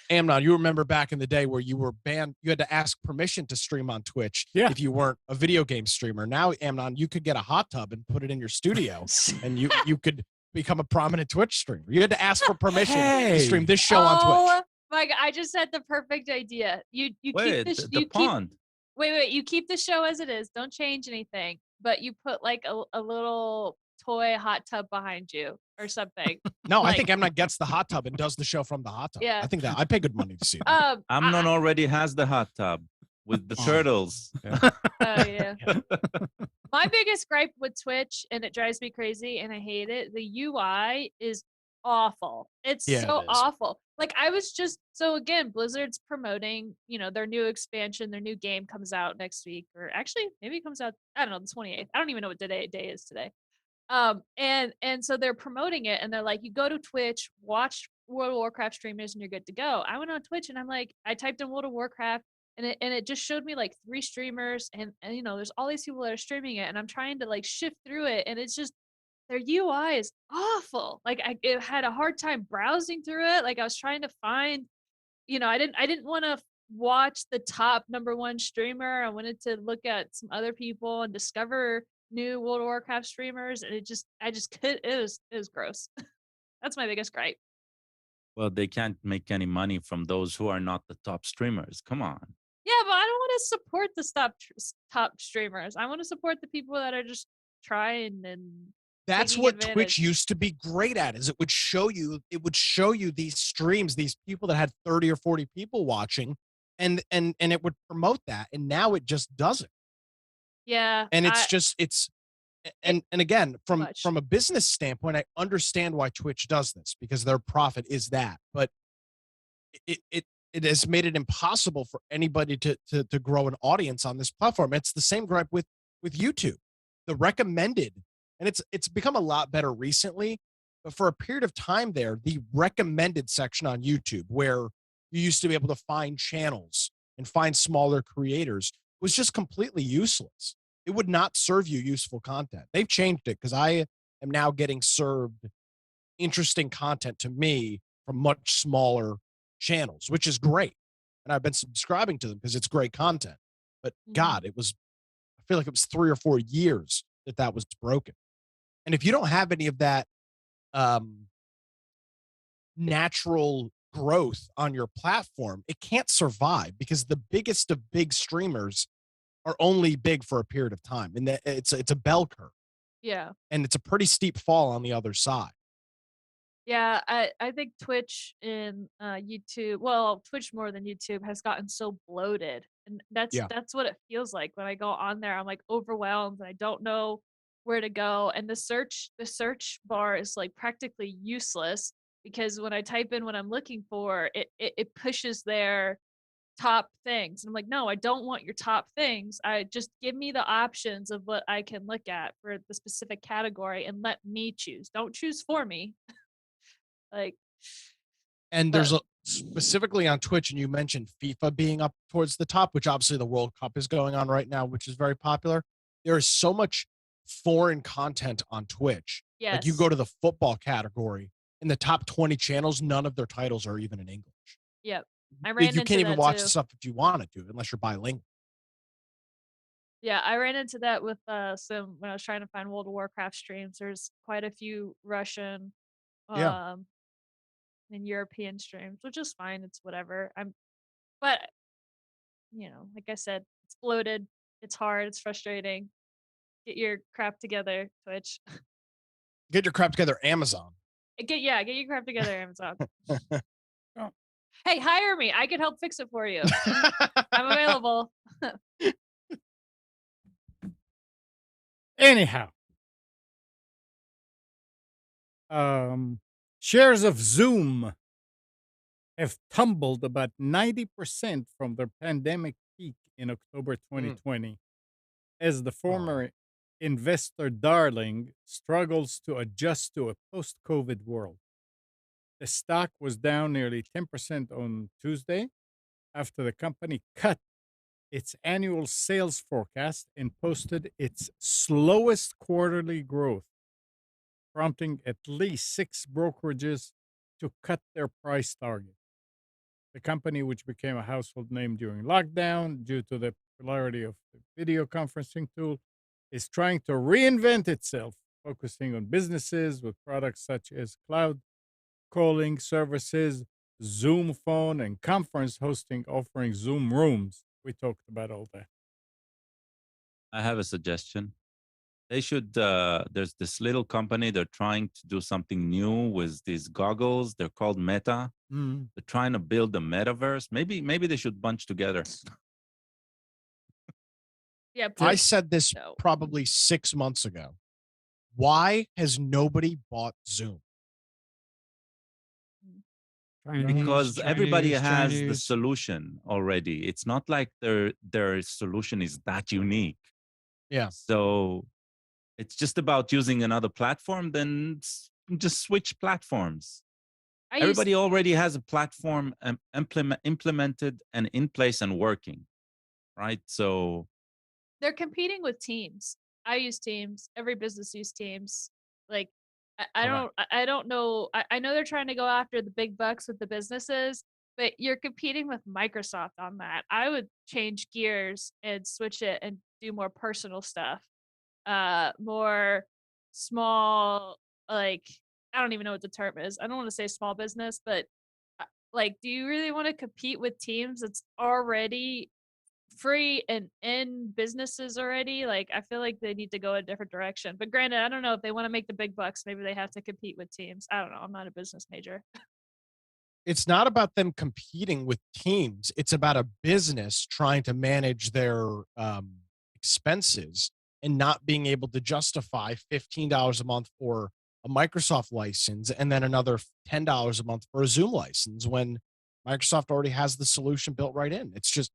Amnon, you remember back in the day where you were banned, you had to ask permission to stream on Twitch Yeah. if you weren't a video game streamer. Now, Amnon, you could get a hot tub and put it in your studio and you could become a prominent Twitch streamer. You had to ask for permission to stream this show on Twitch. Oh my god! I just had the perfect idea. You wait, keep the pond. wait. You keep the show as it is. Don't change anything. But you put like a little toy hot tub behind you or something. No, I Like- think Amnon gets the hot tub and does the show from the hot tub. Yeah. I think that I pay good money to see that. Amnon already has the hot tub with the Oh. turtles. Oh yeah. My biggest gripe with Twitch, and it drives me crazy, and I hate it. The UI is awful. It's Yeah, so it is. awful. Like I was just so again, Blizzard's promoting, their new expansion, their new game comes out next week, or actually maybe it comes out, I don't know, the 28th. I don't even know what day is today. And so they're promoting it and they're like, you go to Twitch, watch World of Warcraft streamers and you're good to go. I went on Twitch and I'm like, I typed in World of Warcraft and it just showed me like 3 streamers and there's all these people that are streaming it and I'm trying to like shift through it and it's just their UI is awful. Like it had a hard time browsing through it. Like I was trying to find, I didn't want to watch the top number one streamer. I wanted to look at some other people and discover new World of Warcraft streamers, and I just could. It was gross. That's my biggest gripe. Well, they can't make any money from those who are not the top streamers. Come on. Yeah, but I don't want to support the top streamers. I want to support the people that are just trying and That's taking what Twitch advantage. used to be great at, is it would show you these streams, these people that had 30 or 40 people watching, and it would promote that. And now it just doesn't. Yeah, And it's and again, much. from a business standpoint, I understand why Twitch does this, because their profit is that. But it has made it impossible for anybody to grow an audience on this platform. It's the same gripe with YouTube. The recommended, and it's become a lot better recently, but for a period of time there, the recommended section on YouTube, where you used to be able to find channels and find smaller creators, was just completely useless. It would not serve you useful content. They've changed it, because I am now getting served interesting content to me from much smaller channels, which is great. And I've been subscribing to them because it's great content. But God, I feel like it was 3 or 4 years that was broken. And if you don't have any of that natural growth on your platform, it can't survive, because the biggest of big streamers are only big for a period of time. And it's a bell curve, Yeah. and it's a pretty steep fall on the other side. Yeah, I think Twitch and YouTube, well, Twitch more than YouTube, has gotten so bloated, and that's Yeah. that's what it feels like when I go on there. I'm like overwhelmed, and I don't know where to go, and the search bar is like practically useless, because when I type in what I'm looking for, it pushes their top things. And I'm like, no, I don't want your top things. I just give me the options of what I can look at for the specific category and let me choose. Don't choose for me. Like, And but there's specifically on Twitch, and you mentioned FIFA being up towards the top, which obviously the World Cup is going on right now, which is very popular. There is so much foreign content on Twitch. Like, you yes. go to the football category, in the top 20 channels, none of their titles are even in English. Yep. I Like, ran you into can't even that watch too. the stuff if you wanted to, unless you're bilingual. Yeah, I ran into that with some when I was trying to find World of Warcraft streams. There's quite a few Russian Yeah. and European streams, which is fine. It's whatever. But like I said, it's bloated. It's hard. It's frustrating. Get your crap together, Twitch. Get your crap together, Amazon. Get your crap together, Amazon. Oh. Hey, hire me. I can help fix it for you. I'm available. Anyhow, shares of Zoom have tumbled about 90% from their pandemic peak in October 2020, as the former investor darling struggles to adjust to a post-COVID world. The stock was down nearly 10% on Tuesday after the company cut its annual sales forecast and posted its slowest quarterly growth, prompting at least 6 brokerages to cut their price target. The company, which became a household name during lockdown due to the popularity of the video conferencing tool, is trying to reinvent itself, focusing on businesses with products such as cloud calling services, Zoom phone, and conference hosting, offering Zoom rooms. We talked about all that. I have a suggestion. They should, there's this little company, they're trying to do something new with these goggles. They're called Meta. Mm. They're trying to build a metaverse. Maybe they should bunch together. Yeah, I said this No. probably 6 months ago. Why has nobody bought Zoom? Because everybody has the Chinese. solution already. It's not like their solution is that unique. Yeah. So it's just about using another platform, then just switch platforms. Everybody already has a platform implemented and in place and working, right? So they're competing with Teams. I use Teams. Every business uses Teams. Like, Correct. I don't know. I know they're trying to go after the big bucks with the businesses, but you're competing with Microsoft on that. I would change gears and switch it and do more personal stuff. More small, like, I don't even know what the term is. I don't want to say small business, but like, do you really want to compete with teams that's already free and in businesses already? Like, I feel like they need to go a different direction. But granted, I don't know if they want to make the big bucks, maybe they have to compete with teams. I don't know. I'm not a business major. It's not about them competing with teams. It's about a business trying to manage their expenses and not being able to justify $15 a month for a Microsoft license and then another $10 a month for a Zoom license when Microsoft already has the solution built right in. It's just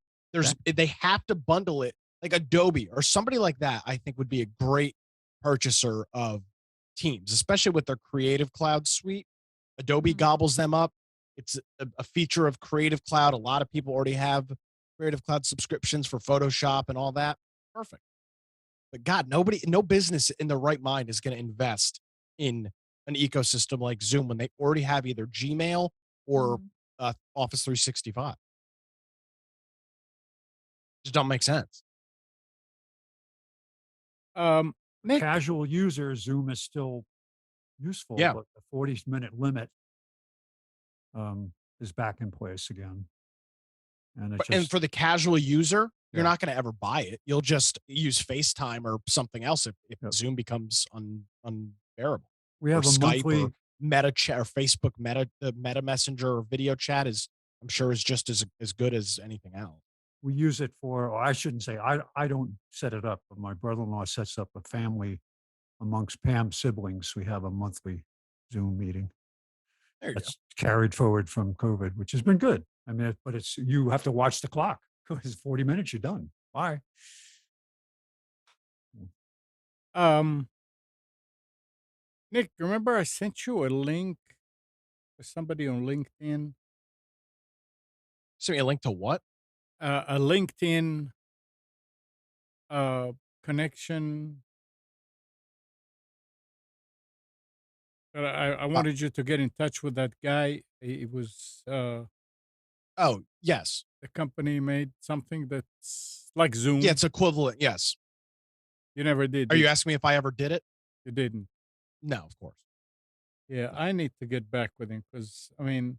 they have to bundle it like Adobe or somebody like that. I think would be a great purchaser of Teams, especially with their Creative Cloud suite. Adobe Mhm. gobbles them up. It's a feature of Creative Cloud. A lot of people already have Creative Cloud subscriptions for Photoshop and all that. Perfect. But God, no business in their right mind is going to invest in an ecosystem like Zoom when they already have either Gmail or Mhm. Office 365. Just don't make sense. Nick, Casual user, Zoom is still useful, Yeah. but the 40-minute limit is back in place again. And it And just, for the casual user, you're yeah, not going to ever buy it. You'll just use FaceTime or something else if yep. Zoom becomes unbearable. We Or have a Skype or monthly, Meta chat or Facebook Meta the Meta Messenger or video chat is I'm sure is just as good as anything else. we use it for, or I shouldn't say, I don't set it up, but my brother-in-law sets up a family amongst Pam's siblings. We have a monthly Zoom meeting There you go. that's carried forward from COVID, which has been good. I mean, but it's, you have to watch the clock. It's 40 minutes, you're done. Bye. um, Nick, remember I sent you a link for somebody on LinkedIn? Send me a link to what? A LinkedIn uh connection. I Uh, wanted you to get in touch with that guy. It was oh, yes. the company made something that's like Yeah, Zoom. it's equivalent. Yes. You never did, Are you did asking me if I ever did it? you? You didn't. No, of course. Yeah, No. I need to get back with him because I mean,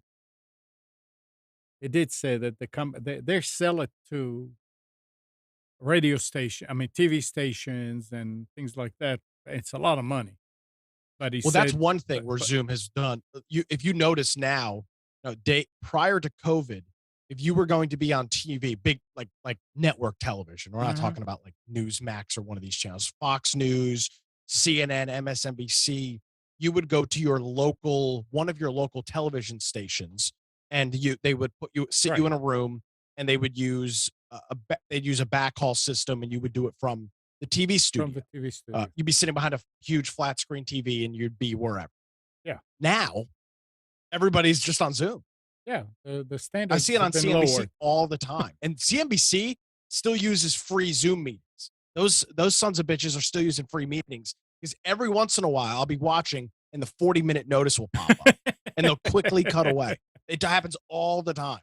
it did say that they sell it to radio station. I mean, TV stations and things like that. It's a lot of money. But he Well, that's said, one thing where but Zoom has done. If you notice now, day prior to COVID, if you were going to be on TV, big like network television, we're not Mhm. talking about like Newsmax or one of these channels, Fox News, CNN, MSNBC. You would go to your local one of your local television stations, and they would sit you Right in a room, and they would use they'd use a backhaul system, and you would do it from the TV from studio. the TV studio. You'd be sitting behind a huge flat screen TV and you'd be wherever. Yeah, Now, everybody's just on Zoom. yeah. The I see standards it have on been CNBC lowered. all the time. And CNBC still uses free Zoom meetings. Those sons of bitches are still using free meetings because every once in a while I'll be watching and the 40-minute notice will pop up and they'll quickly cut away. It happens all the time.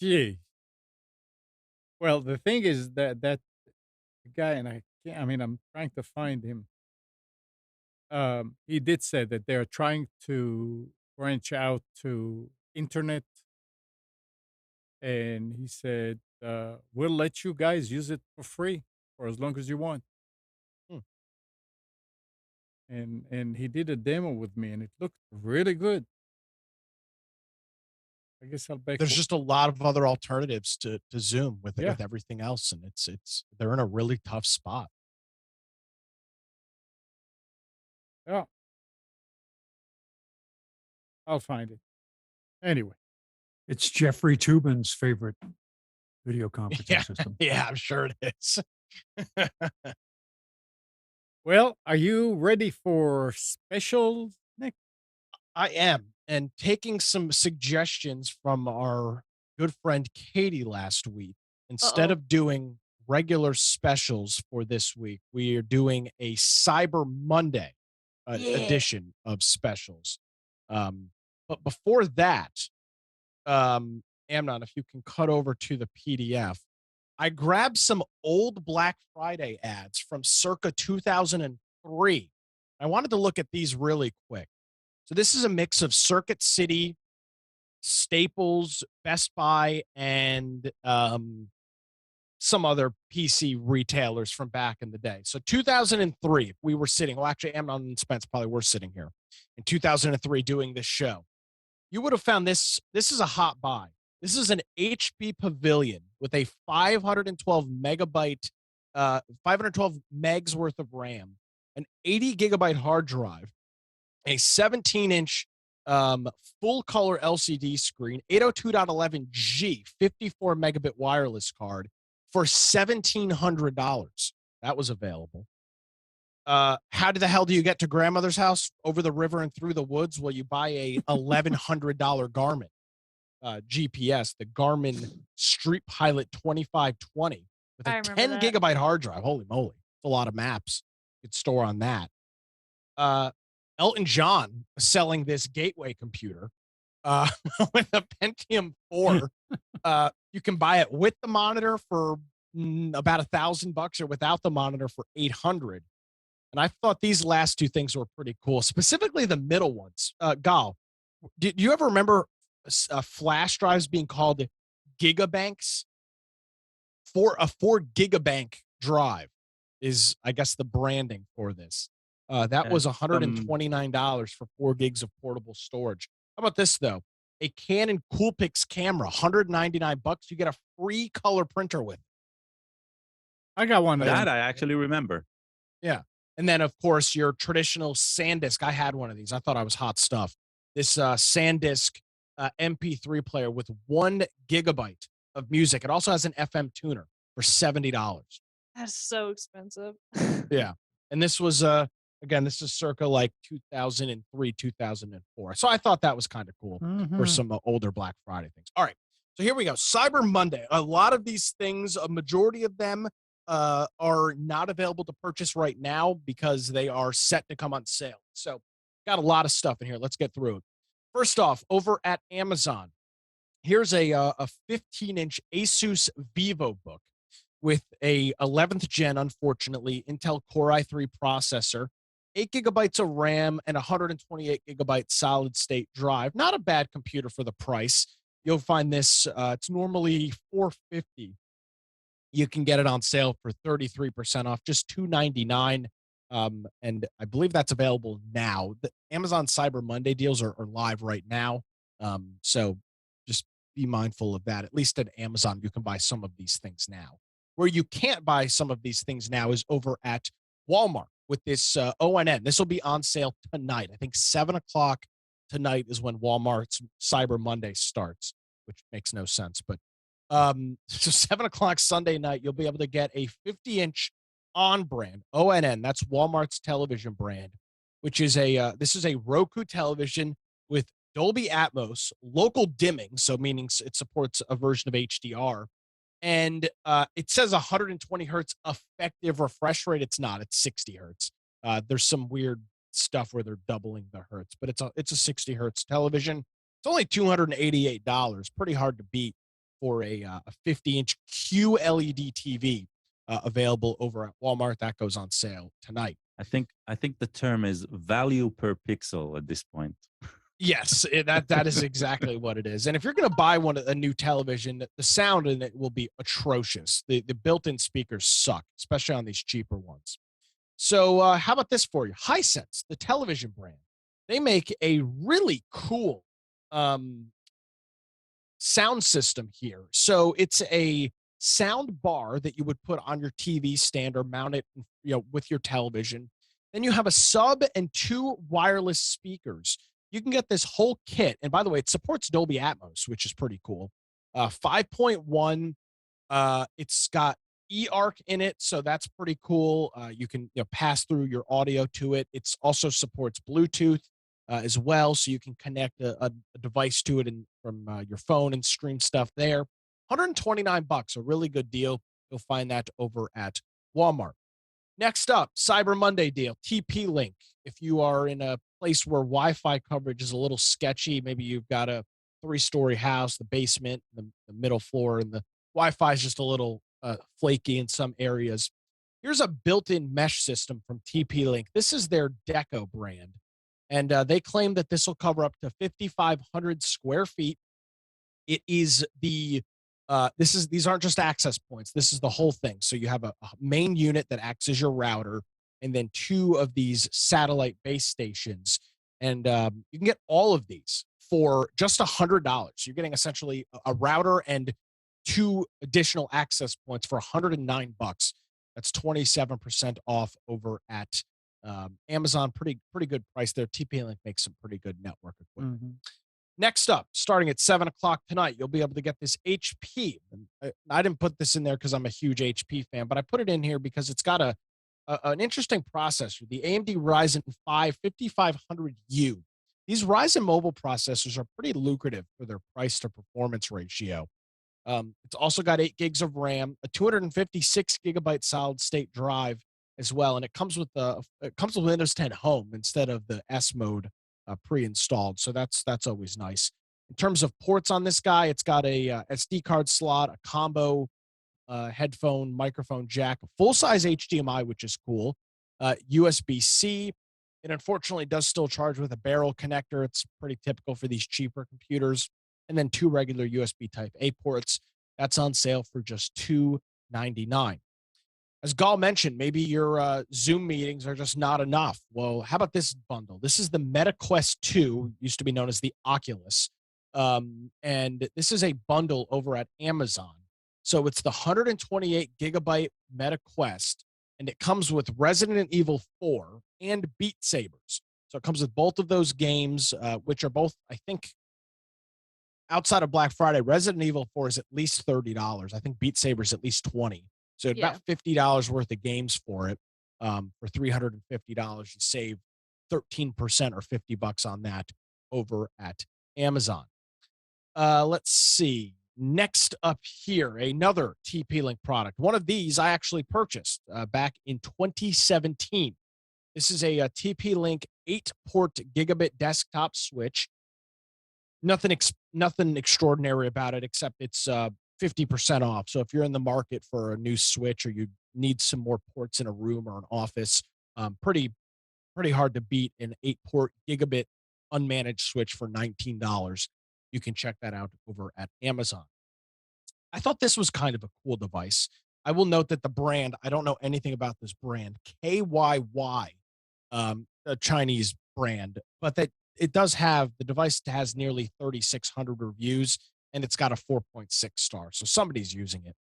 Gee. Well, the thing is that guy, and I can't. I mean, I'm trying to find him. He did say that they're trying to branch out to internet, and he said, "We'll let you guys use it for free for as long as you want." Hmm. And he did a demo with me, and it looked really good. I guess I'll back. There's just a lot of other alternatives to Zoom Yeah, with everything else. And they're in a really tough spot. yeah, I'll find it anyway. it's Jeffrey Tubin's favorite video conferencing Yeah. system. Yeah, I'm sure it is. Well, are you ready for specials, Nick? I am. And taking some suggestions from our good friend Katie last week, instead Uh-oh. of doing regular specials for this week, we are doing a Cyber Monday Yeah. edition of specials. But before that, Amnon, if you can cut over to the PDF, I grabbed some old Black Friday ads from circa 2003. I wanted to look at these really quick. So this is a mix of Circuit City, Staples, Best Buy, and some other PC retailers from back in the day. So 2003, we were sitting, well, actually, Amnon and Spence probably were sitting here in 2003 doing this show. You would have found this. This is a hot buy. This is an HP Pavilion with a 512 megabyte, 512 megs worth of RAM, an 80 gigabyte hard drive, a 17-inch full color LCD screen, 802.11G, 54 megabit wireless card for $1,700. That was available. How the hell do you get to grandmother's house over the river and through the woods? Well, you buy a $1,100 Garmin GPS, the Garmin Street Pilot 2520 with I a remember 10 that. gigabyte hard drive. Holy moly. It's a lot of maps you could store on that. Elton John selling this Gateway computer with a Pentium 4. You can buy it with the monitor for about $1,000 or without the monitor for $800. And I thought these last two things were pretty cool, specifically the middle ones. Gal, do you ever remember flash drives being called gigabanks? A 4 gigabank drive is, I guess, the branding for this. That was $129 for 4 gigs of portable storage. How about this, though? A Canon Coolpix camera, $199. You get a free color printer with it. I got one of That them. I actually remember. Yeah. And then, of course, your traditional SanDisk. I had one of these. I thought I was hot stuff. This SanDisk MP3 player with 1 gigabyte of music. It also has an FM tuner for $70. That's so expensive. Yeah. And this was, again, this is circa like 2003, 2004. So I thought that was kind of cool for some older Black Friday things. All right. So here we go. Cyber Monday. A lot of these things, a majority of them are not available to purchase right now because they are set to come on sale. So got a lot of stuff in here. Let's get through it. First off, over at Amazon, here's a 15-inch Asus VivoBook with a 11th gen, unfortunately, Intel Core i3 processor, 8 gigabytes of RAM, and 128 gigabyte solid state drive. Not a bad computer for the price. You'll find this, it's normally $450. You can get it on sale for 33% off, just $299. And I believe that's available now. The Amazon Cyber Monday deals are live right now. So just be mindful of that. At least at Amazon, you can buy some of these things now. Where you can't buy some of these things now is over at Walmart with this ONN. This will be on sale tonight. I think 7 o'clock tonight is when Walmart's Cyber Monday starts, which makes no sense. But so 7 o'clock Sunday night, you'll be able to get a 50-inch on brand ONN. That's Walmart's television brand, which is this is a Roku television with Dolby Atmos, local dimming, so meaning it supports a version of HDR, and it says 120 hertz effective refresh rate. It's not. It's 60 hertz. There's some weird stuff where they're doubling the hertz, but it's a 60 hertz television. It's only $288. Pretty hard to beat for a 50-inch QLED TV available over at Walmart. That goes on sale tonight. I think the term is value per pixel at this point. Yes, that is exactly what it is. And if you're going to buy a new television, the sound in it will be atrocious. The built-in speakers suck, especially on these cheaper ones. So how about this for you? Hisense, the television brand, they make a really cool sound system here. So it's a sound bar that you would put on your TV stand or mount it, with your television. Then you have a sub and 2 wireless speakers. You can get this whole kit. And by the way, it supports Dolby Atmos, which is pretty cool. 5.1. It's got eARC in it, so that's pretty cool. You can pass through your audio to it. It also supports Bluetooth as well, so you can connect a device to it from your phone and stream stuff there. $129, a really good deal. You'll find that over at Walmart. Next up, Cyber Monday deal, TP-Link. If you are in a place where Wi-Fi coverage is a little sketchy, maybe you've got a 3-story house, the basement, the middle floor, and the Wi-Fi is just a little flaky in some areas. Here's a built-in mesh system from TP-Link. This is their Deco brand, and they claim that this will cover up to 5,500 square feet. It is these aren't just access points. This is the whole thing. So you have a main unit that acts as your router, and then 2 of these satellite base stations. And you can get all of these for just $100. You're getting essentially a router and 2 additional access points for $109. That's 27% off over at Amazon. Pretty good price there. TP-Link makes some pretty good network equipment. Mhm. Next up, starting at 7 o'clock tonight, you'll be able to get this HP. And I didn't put this in there because I'm a huge HP fan, but I put it in here because it's got an interesting processor, the AMD Ryzen 5 5500U. These Ryzen mobile processors are pretty lucrative for their price to performance ratio. It's also got 8 gigs of RAM, a 256 gigabyte solid state drive as well, and it comes with Windows 10 Home instead of the S mode pre-installed. So that's always nice. In terms of ports on this guy, it's got a SD card slot, a combo headphone, microphone jack, a full-size HDMI, which is cool, USB-C. It unfortunately does still charge with a barrel connector. It's pretty typical for these cheaper computers. And then 2 regular USB Type A ports. That's on sale for just $299. As Gal mentioned, maybe your Zoom meetings are just not enough. Well, how about this bundle? This is the Meta Quest 2, used to be known as the Oculus. And this is a bundle over at Amazon. So it's the 128 gigabyte Meta Quest, and it comes with Resident Evil 4 and Beat Sabers. So it comes with both of those games, which are both, I think, outside of Black Friday. Resident Evil 4 is at least $30. I think Beat Saber is at least $20. So about $50 worth of games for it. For $350, you save 13% or $50 on that over at Amazon. Let's see. Next up here, another TP-Link product. One of these I actually purchased back in 2017. This is a TP-Link 8-port gigabit desktop switch. Nothing extraordinary about it, except it's 50% off. So if you're in the market for a new switch, or you need some more ports in a room or an office, pretty hard to beat an 8-port gigabit unmanaged switch for $19. You can check that out over at Amazon. I thought this was kind of a cool device. I will note that the brand, I don't know anything about this brand, KYY, a Chinese brand, but that it does have, the device has nearly 3,600 reviews, and it's got a 4.6 star. So somebody's using it.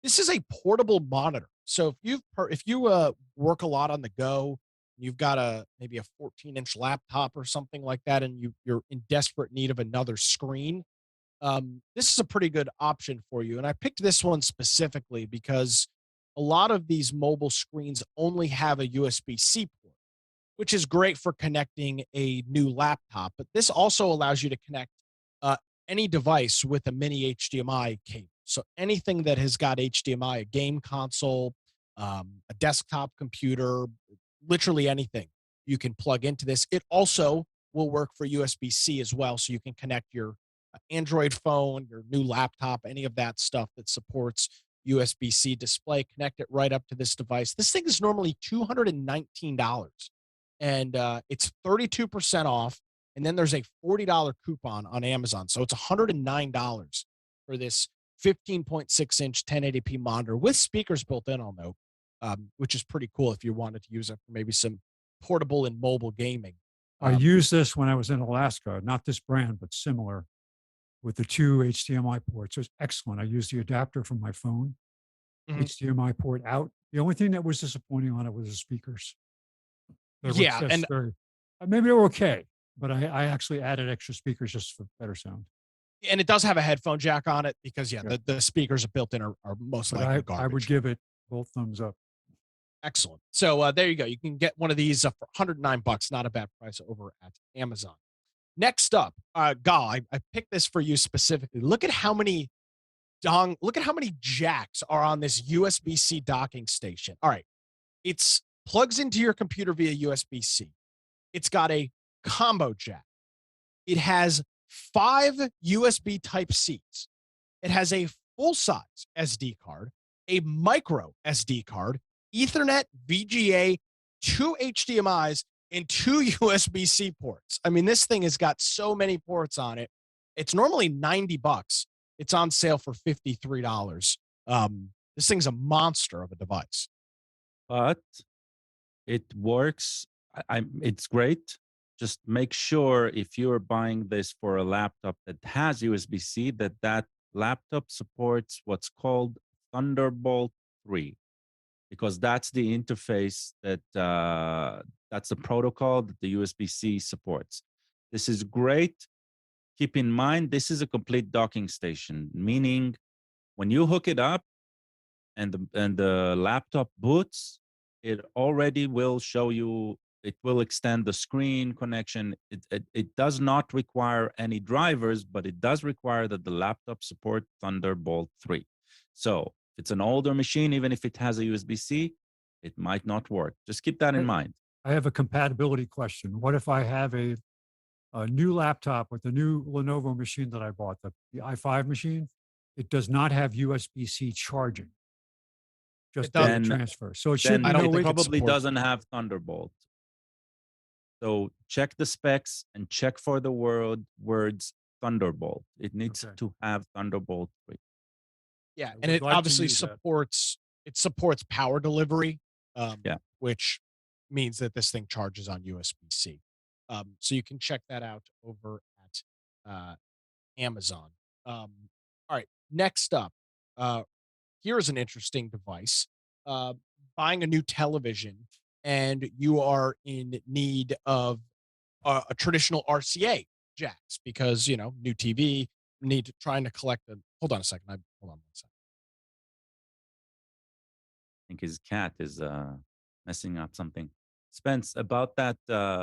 This is a portable monitor. So if you work a lot on the go, you've got maybe a 14-inch laptop or something like that, and you're in desperate need of another screen, this is a pretty good option for you. And I picked this one specifically because a lot of these mobile screens only have a USB-C port, which is great for connecting a new laptop. But this also allows you to connect any device with a mini HDMI cable. So anything that has got HDMI, a game console, a desktop computer, literally anything you can plug into this. It also will work for USB-C as well. So you can connect your Android phone, your new laptop, any of that stuff that supports USB-C display, connect it right up to this device. This thing is normally $219, and it's 32% off. And then there's a $40 coupon on Amazon. So it's $109 for this 15.6-inch 1080p monitor with speakers built in, I'll note, which is pretty cool if you wanted to use it for maybe some portable and mobile gaming. I used this when I was in Alaska, not this brand, but similar, with the 2 HDMI ports. It was excellent. I used the adapter from my phone, HDMI port out. The only thing that was disappointing on it was the speakers. Maybe they were okay, but I actually added extra speakers just for better sound. And it does have a headphone jack on it because, the speakers are built in are most likely garbage. I would give it both thumbs up. Excellent. So there you go. You can get one of these for $109. Not a bad price over at Amazon. Next up, Gal, I picked this for you specifically. Look at how many jacks are on this USB-C docking station. All right. It's plugs into your computer via USB-C. It's got a combo jack. It has 5 USB Type-Cs. It has a full-size SD card, a micro SD card, Ethernet, VGA, 2 HDMIs, and 2 USB-C ports. I mean, this thing has got so many ports on it. It's normally $90. It's on sale for $53. This thing's a monster of a device. But it works. It's great. Just make sure if you're buying this for a laptop that has USB-C, that laptop supports what's called Thunderbolt 3, because that's the interface that's the protocol that the USB-C supports. This is great. Keep in mind, this is a complete docking station, meaning when you hook it up and the laptop boots, it already will show you, it will extend the screen connection. It does not require any drivers, but it does require that the laptop support Thunderbolt 3. So if it's an older machine, even if it has a USB-C, it might not work. Just keep that in mind. I have a compatibility question. What if I have a new laptop with the new Lenovo machine that I bought, the i5 machine? It does not have USB-C charging. Just data transfer. So it should Then be it no way. probably doesn't have Thunderbolt. So check the specs and check for the words Thunderbolt. It needs to have Thunderbolt 3. Yeah, I and would it like to obviously use that. supports power delivery, Yeah. which means that this thing charges on USB-C. So you can check that out over at Amazon. All right, next up, here's an interesting device. Buying a new television and you are in need of a traditional RCA jacks because, new TV, trying to collect the, hold on a second. Hold on one second. I think his cat is messing up something. Spence, about that dock,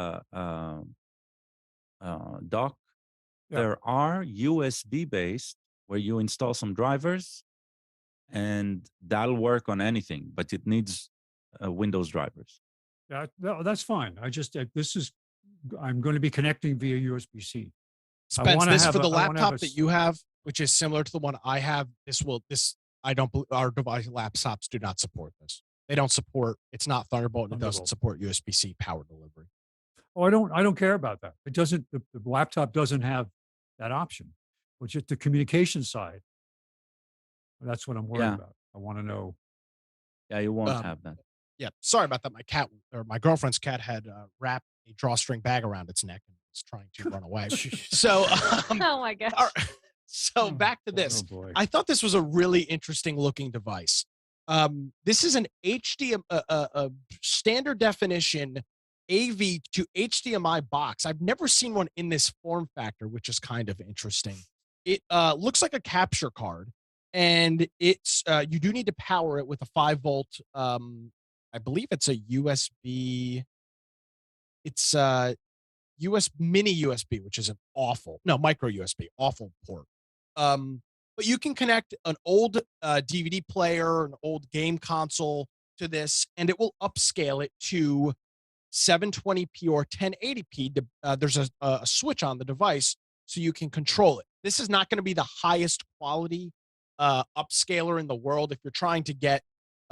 Yeah. there are USB based where you install some drivers and that'll work on anything, but it needs Windows drivers. Yeah, no, that's fine. I just, I'm going to be connecting via USB-C. Spence, this for the laptop that you have, which is similar to the one I have. I don't believe our device laptops do not support this. They don't support, it's not Thunderbolt and it doesn't support USB-C power delivery. Oh, I don't care about that. It doesn't, the laptop doesn't have that option, which is the communication side. That's what I'm worried about. I want to know. Yeah, you won't have that. Yeah, sorry about that. My cat or my girlfriend's cat had wrapped a drawstring bag around its neck and was trying to run away. So, Oh my gosh. So back to this. Oh boy. I thought this was a really interesting looking device. This is an a standard definition AV to HDMI box. I've never seen one in this form factor, which is kind of interesting. It looks like a capture card, and it's you do need to power it with a 5-volt. I believe it's a USB. It's mini USB, which is micro USB, awful port. But you can connect an old DVD player, an old game console to this, and it will upscale it to 720p or 1080p. There's a switch on the device so you can control it. This is not going to be the highest quality upscaler in the world. If you're trying to get,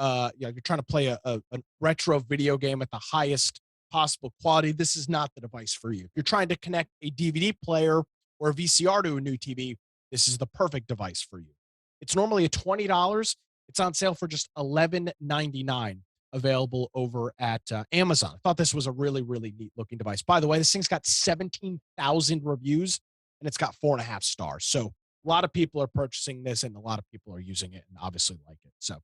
you're trying to play a retro video game at the highest possible quality, this is not the device for you. If you're trying to connect a DVD player or a VCR to a new TV, this is the perfect device for you. It's normally $20. It's on sale for just $11.99, available over at Amazon. I thought this was a really, really neat looking device. By the way, this thing's got 17,000 reviews and it's got 4.5 stars. So a lot of people are purchasing this and a lot of people are using it and obviously like it. So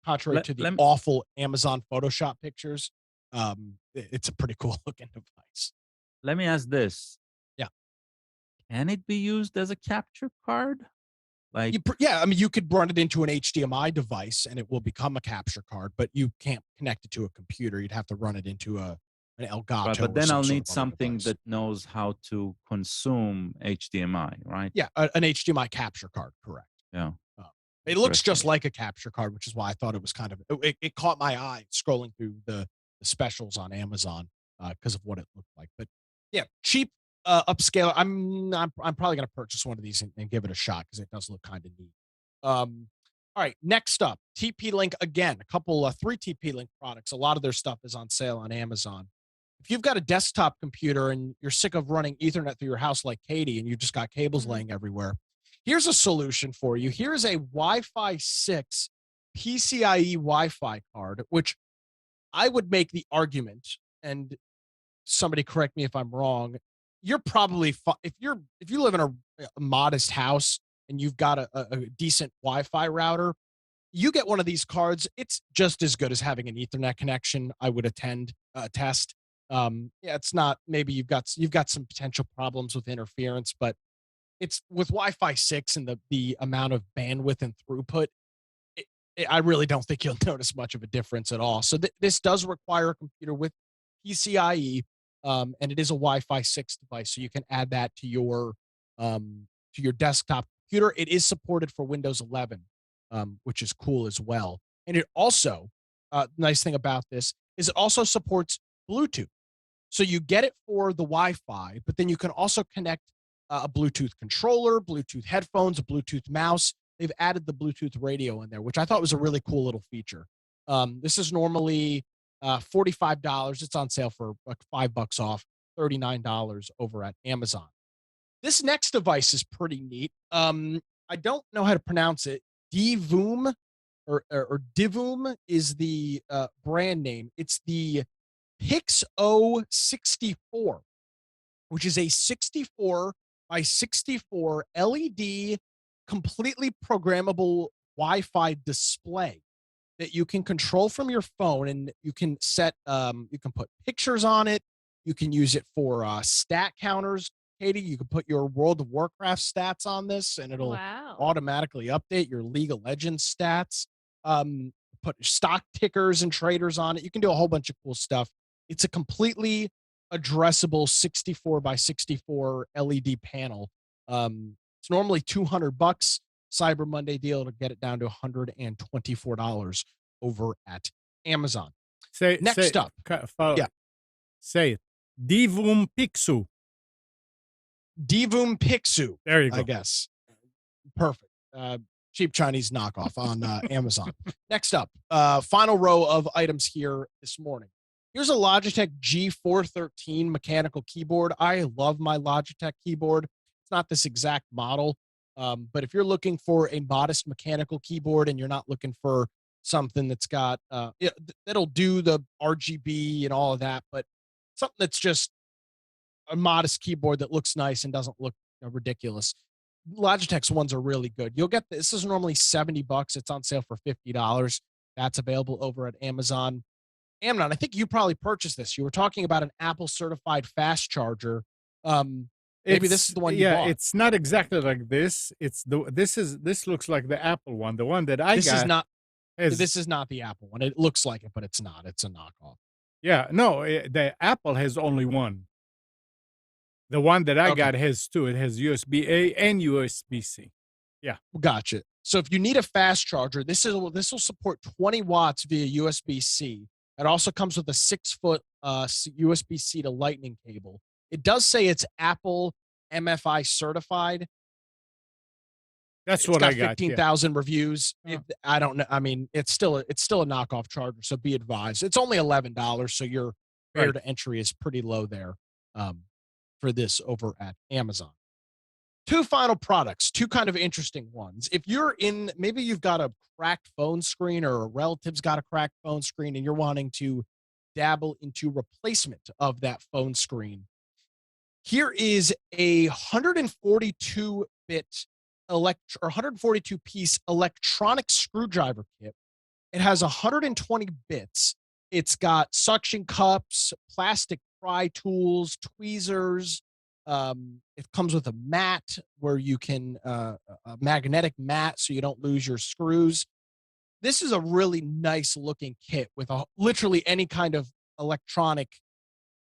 contrary to the awful Amazon Photoshop pictures, it's a pretty cool looking device. Let me ask this. Yeah. Can it be used as a capture card? You could run it into an HDMI device and it will become a capture card, but you can't connect it to a computer. You'd have to run it into an Elgato. Right, but then I'll need something device that knows how to consume HDMI, right? Yeah, an HDMI capture card, correct. Yeah. It looks just Interesting. like a capture card, which is why I thought it was kind of it caught my eye scrolling through the specials on Amazon because of what it looked like. But yeah, cheap upscale. I'm probably gonna purchase one of these and give it a shot because it does look kind of neat. All right, next up, TP Link again. A couple, three TP Link products. A lot of their stuff is on sale on Amazon. If you've got a desktop computer and you're sick of running Ethernet through your house like Katie, and you've just got cables Mhm. laying everywhere, here's a solution for you. Here's a Wi-Fi 6 PCIe Wi-Fi card, which I would make the argument, and somebody correct me if I'm wrong. You're probably if you live in a modest house and you've got a decent Wi-Fi router, you get one of these cards. It's just as good as having an Ethernet connection. I would attest. Yeah, it's not. Maybe you've got some potential problems with interference, but it's with Wi-Fi 6 and the amount of bandwidth and throughput. I really don't think you'll notice much of a difference at all. So this does require a computer with PCIe, and it is a Wi-Fi 6 device, so you can add that to your desktop computer. It is supported for Windows 11, which is cool as well. And it also, nice thing about this is it also supports Bluetooth. So you get it for the Wi-Fi, but then you can also connect a Bluetooth controller, Bluetooth headphones, a Bluetooth mouse. They've added the Bluetooth radio in there, which I thought was a really cool little feature. This is normally $45. It's on sale for like $5 off, $39 over at Amazon. This next device is pretty neat. I don't know how to pronounce it. Divoom or Divoom is the brand name. It's the Pixo 64, which is a 64 by 64 LED completely programmable Wi-Fi display that you can control from your phone, and you can you can put pictures on it. You can use it for stat counters. Katie, you can put your World of Warcraft stats on this and it'll Wow. automatically update your League of Legends stats. Put stock tickers and traders on it. You can do a whole bunch of cool stuff. It's a completely addressable 64 by 64 LED panel. It's normally $200. Cyber Monday deal to get it down to $124 over at Amazon. Next up, follow, yeah. Say it. Divoom Pixu. Divoom Pixu. There you go. I guess. Perfect. Cheap Chinese knockoff on Amazon. Next up, final row of items here this morning. Here's a Logitech G413 mechanical keyboard. I love my Logitech keyboard. It's not this exact model, but if you're looking for a modest mechanical keyboard and you're not looking for something that's got that'll do the RGB and all of that, but something that's just a modest keyboard that looks nice and doesn't look ridiculous, Logitech's ones are really good. You'll get this is normally $70. It's on sale for $50. That's available over at Amazon. Amnon, I think you probably purchased this. You were talking about an Apple certified fast charger. Maybe this is the one you bought. It's not exactly like this. This looks like the Apple one. The one that I This got is not. has, This is not the Apple one. It looks like it, but it's not. It's a knockoff. yeah, no, the Apple has only one. The one that I Okay. got has two. It has USB-A and USB-C. Gotcha. So if you need a fast charger, this will support 20 watts via USB-C. It also comes with a 6-foot USB-C to Lightning cable. It does say it's Apple MFI certified. That's It's what got I got. 15,000 reviews. Oh. I don't know. I mean, it's still a knockoff charger, so be advised. It's only $11, so your barrier Right. to entry is pretty low there for this over at Amazon. Two final products, two kind of interesting ones. If you're maybe you've got a cracked phone screen or a relative's got a cracked phone screen and you're wanting to dabble into replacement of that phone screen, here is a 142-bit or 142-piece electronic screwdriver kit. It has 120 bits. It's got suction cups, plastic pry tools, tweezers. It comes with a mat where you can a magnetic mat so you don't lose your screws. This is a really nice looking kit with literally any kind of electronic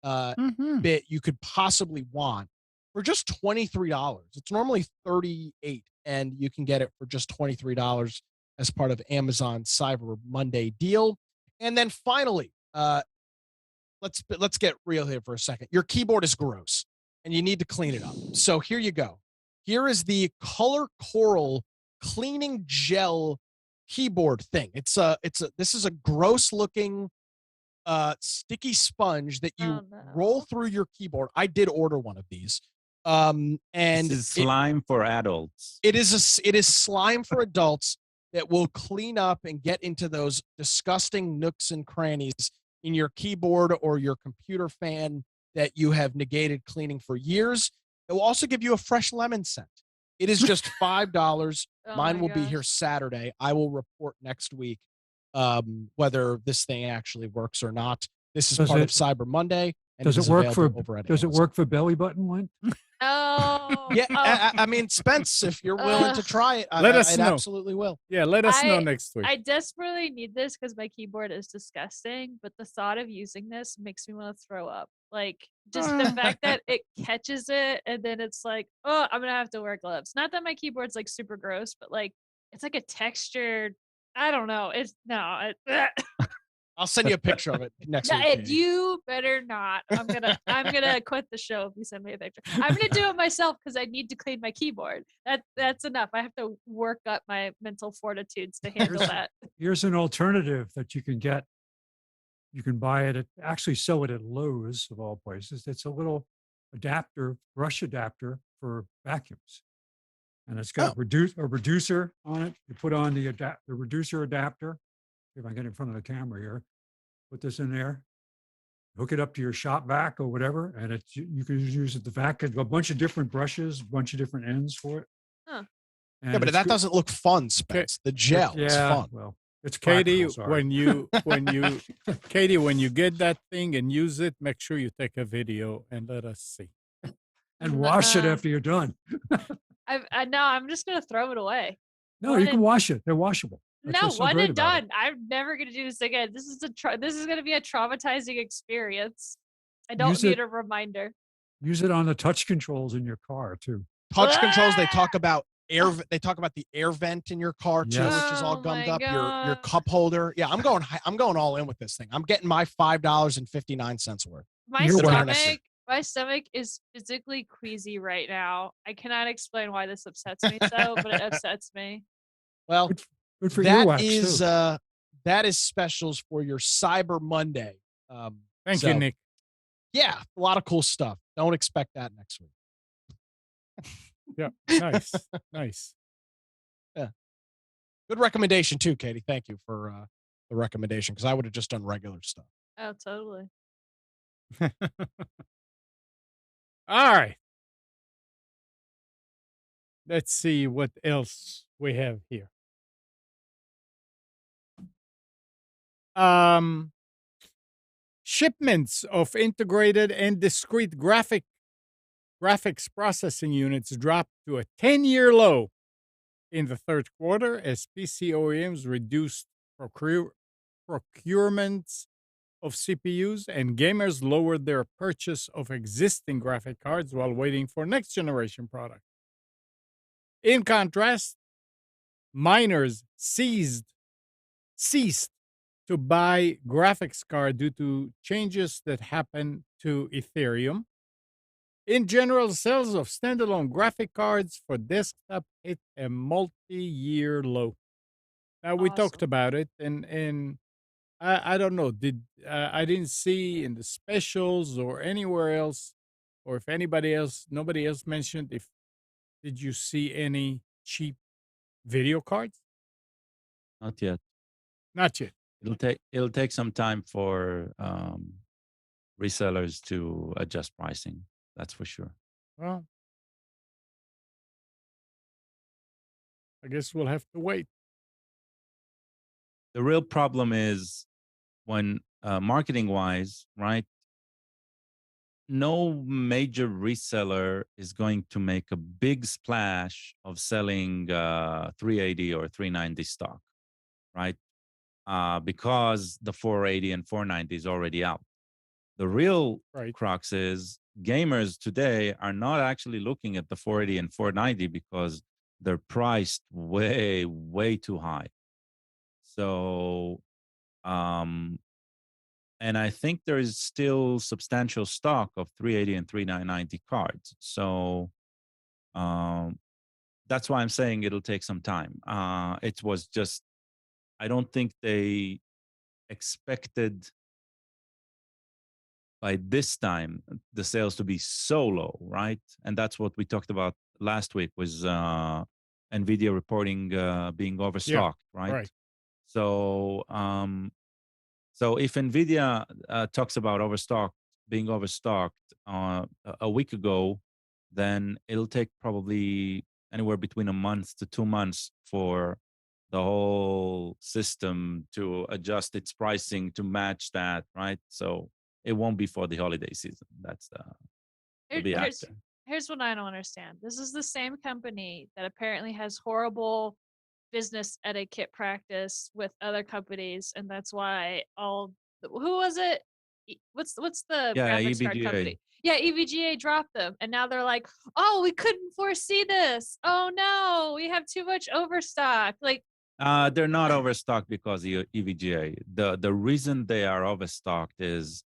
Mhm. bit you could possibly want for just $23. It's normally $38. and you can get it for just $23 as part of Amazon's Cyber Monday deal. And then finally, let's get real here for a second. Your keyboard is gross and you need to clean it up. So here you go. Here is the Color Coral cleaning gel keyboard thing. This is a gross looking sticky sponge that you roll through your keyboard. I did order one of these. And this is slime for adults. It is slime for adults that will clean up and get into those disgusting nooks and crannies in your keyboard or your computer fan that you have negated cleaning for years. It will also give you a fresh lemon scent. It is just $5. Mine will be here Saturday. I will report next week whether this thing actually works or not. This is part of Cyber Monday. And does it work for belly button lint? Oh. Yeah, I mean, Spence, if you're willing to try it, let us know. Absolutely will. Yeah, let us know next week. I desperately need this because my keyboard is disgusting, but the thought of using this makes me want to throw up. Like, just the fact that it catches it and then it's like, oh, I'm gonna have to wear gloves. Not that my keyboard's like super gross, but like it's like a textured. I don't know. I'll send you a picture of it next week. You better not. I'm gonna quit the show if you send me a picture. I'm gonna do it myself because I need to clean my keyboard. That's enough. I have to work up my mental fortitudes to handle that. Here's an alternative that you can get. You can buy it actually sell it at Lowe's of all places. It's a little brush adapter for vacuums. And it's got a reducer on it. You put on the reducer adapter. If I get in front of the camera here, put this in there, hook it up to your shop vac or whatever, and you can use it the vac. A bunch of different brushes, a bunch of different ends for it. Huh. Yeah, but that doesn't look fun, Spence. The gel is fun. Well, it's Katie, practical, when you get that thing and use it, make sure you take a video and let us see. And wash it after you're done. I'm just gonna throw it away. No, you can wash it. They're washable. That's one and done. I'm never gonna do this again. This is gonna be a traumatizing experience. I don't need a reminder. Use it on the touch controls in your car too. Touch controls. They talk about They talk about the air vent in your car too, which is all gummed up. Your cup holder. Yeah, I'm going all in with this thing. I'm getting my $5.59 worth. My stomach is physically queasy right now. I cannot explain why this upsets me so, but it upsets me. Well, good for that is specials for your Cyber Monday. Thank you, Nick. Yeah, a lot of cool stuff. Don't expect that next week. Yeah, nice. Yeah, good recommendation too, Katie. Thank you for the recommendation because I would have just done regular stuff. Oh, totally. All right. Let's see what else we have here. Shipments of integrated and discrete graphics processing units dropped to a 10-year low in the third quarter as PC OEMs reduced procurements of CPUs and gamers lowered their purchase of existing graphic cards while waiting for next generation products. In contrast, miners ceased to buy graphics card due to changes that happened to Ethereum. In general, sales of standalone graphic cards for desktop hit a multi-year low. Now we talked about it, and I don't know. I didn't see in the specials or anywhere else, or if nobody else mentioned. Did you see any cheap video cards? Not yet. Not yet. It'll take some time for resellers to adjust pricing. That's for sure. Well, I guess we'll have to wait. The real problem is when marketing wise, right? No major reseller is going to make a big splash of selling 380 or 390 stock, right? Because the 480 and 490 is already out. The real crux is gamers today are not actually looking at the 480 and 490 because they're priced way too high. So and I think there is still substantial stock of 380 and 3990 cards. So that's why I'm saying it'll take some time. It was just, I don't think they expected by this time the sales to be so low, right? And that's what we talked about last week, was Nvidia reporting being overstocked, right? right. So so if Nvidia talks about being overstocked a week ago, then it'll take probably anywhere between a month to 2 months for the whole system to adjust its pricing to match that, right? So it won't be for the holiday season. That's the Here- be here's after. here's what I don't understand. This is the same company that apparently has horrible business etiquette practice with other companies, and that's why who was it? What's the Yeah, graphics card EVGA. company? Yeah, EVGA dropped them, and now they're like, oh, we couldn't foresee this. Oh no, we have too much overstock. Like, They're not overstocked because of EVGA. The reason they are overstocked is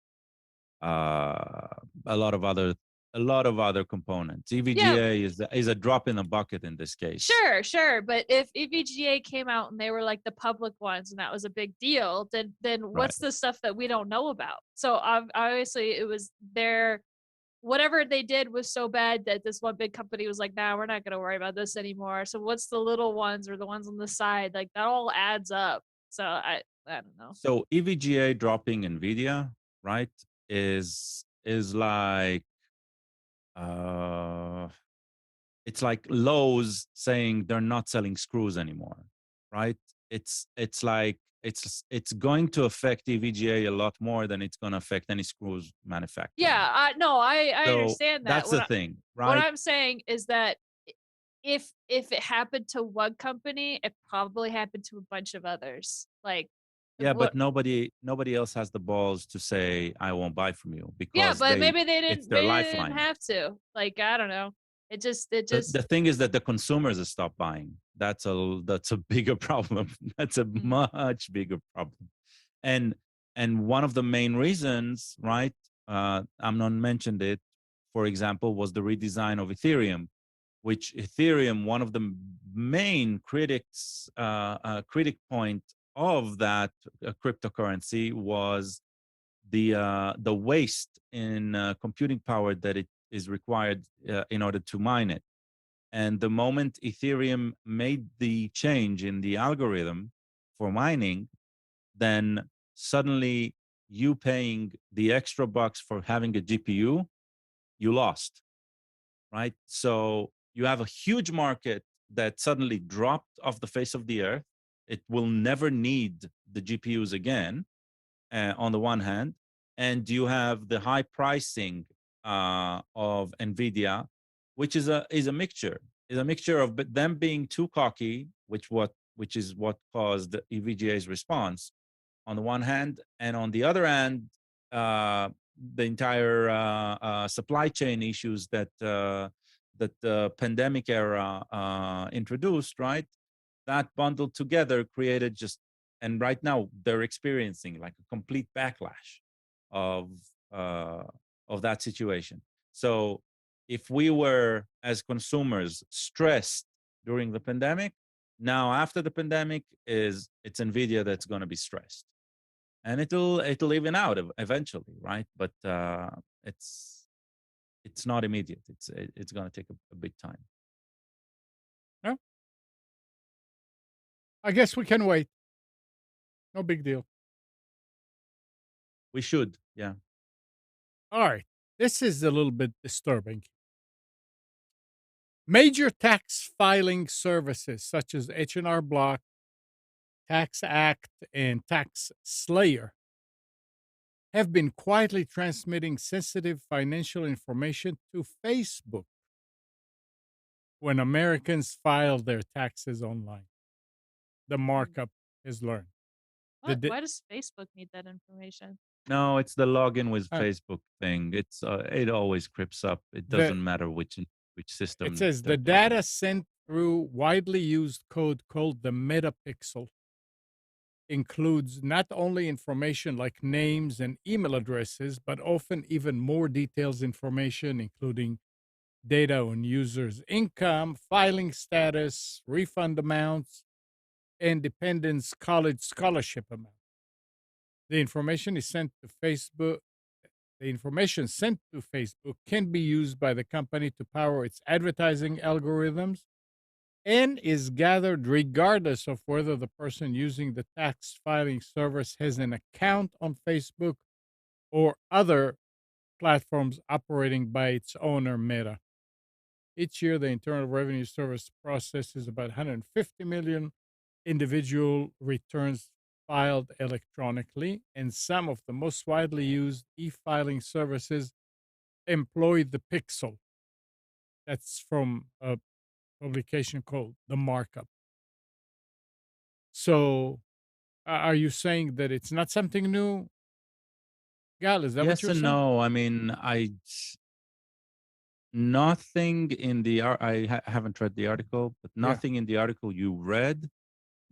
a lot of other components. EVGA is a drop in the bucket in this case. sure, but if EVGA came out and they were like the public ones and that was a big deal, then what's the stuff that we don't know about? So obviously it was their whatever they did was so bad that this one big company was like, nah, we're not going to worry about this anymore. So what's the little ones or the ones on the side? Like that all adds up. So I don't know. So EVGA dropping Nvidia, right, is like it's like Lowe's saying they're not selling screws anymore, right? It's like it's going to affect EVGA a lot more than it's going to affect any screws manufacturer. Yeah, I So understand that. that's the thing, What right? I'm saying is that if it happened to one company, it probably happened to a bunch of others. Like, Yeah, what? but nobody else has the balls to say I won't buy from you, Yeah, because but maybe it's their they lifeline. didn't have to. Like, I don't know. It just The thing is that the consumers have stopped buying. That's a bigger problem. That's a much bigger problem. And one of the main reasons, right? Amnon mentioned it, for example, was the redesign of Ethereum, which Ethereum, one of the main critic point of that cryptocurrency was the waste in computing power that it is required in order to mine it. And the moment Ethereum made the change in the algorithm for mining, then suddenly you paying the extra bucks for having a GPU, you lost, right? So you have a huge market that suddenly dropped off the face of the earth. It will never need the GPUs again, on the one hand, and you have the high pricing of Nvidia, which is a mixture. Is a mixture of them being too cocky, which is what caused EVGA's response on the one hand, and on the other hand, the entire supply chain issues that the pandemic era introduced, right? That bundled together created and right now they're experiencing like a complete backlash of that situation. So if we were as consumers stressed during the pandemic, now after the pandemic it's Nvidia that's going to be stressed, and it'll even out eventually, right? But it's not immediate. It's going to take a big time. Yeah. I guess we can wait. No big deal. We should, yeah. All right. This is a little bit disturbing. Major tax filing services such as H&R Block, Tax Act, and Tax Slayer have been quietly transmitting sensitive financial information to Facebook when Americans file their taxes online. The markup is learned. why does Facebook need that information? No, it's the login with Uh, Facebook thing. It's it always creeps up. It doesn't matter which system. It says the they're talking data sent through widely used code called the metapixel. Includes not only information like names and email addresses, but often even more details information, including data on users' income, filing status, refund amounts, and dependents' college scholarship amount. The information is sent to Facebook. The information sent to Facebook can be used by the company to power its advertising algorithms and is gathered regardless of whether the person using the tax filing service has an account on Facebook or other platforms operating by its owner, Meta. Each year, the Internal Revenue Service processes about 150 million individual returns filed electronically, and some of the most widely used e filing services employ the Pixel. That's from a publication called The Markup. So, are you saying that it's not something new? Gal, is that what Yes you're and saying? no. I mean, nothing in the I haven't read the article, but Yeah. nothing in the article you read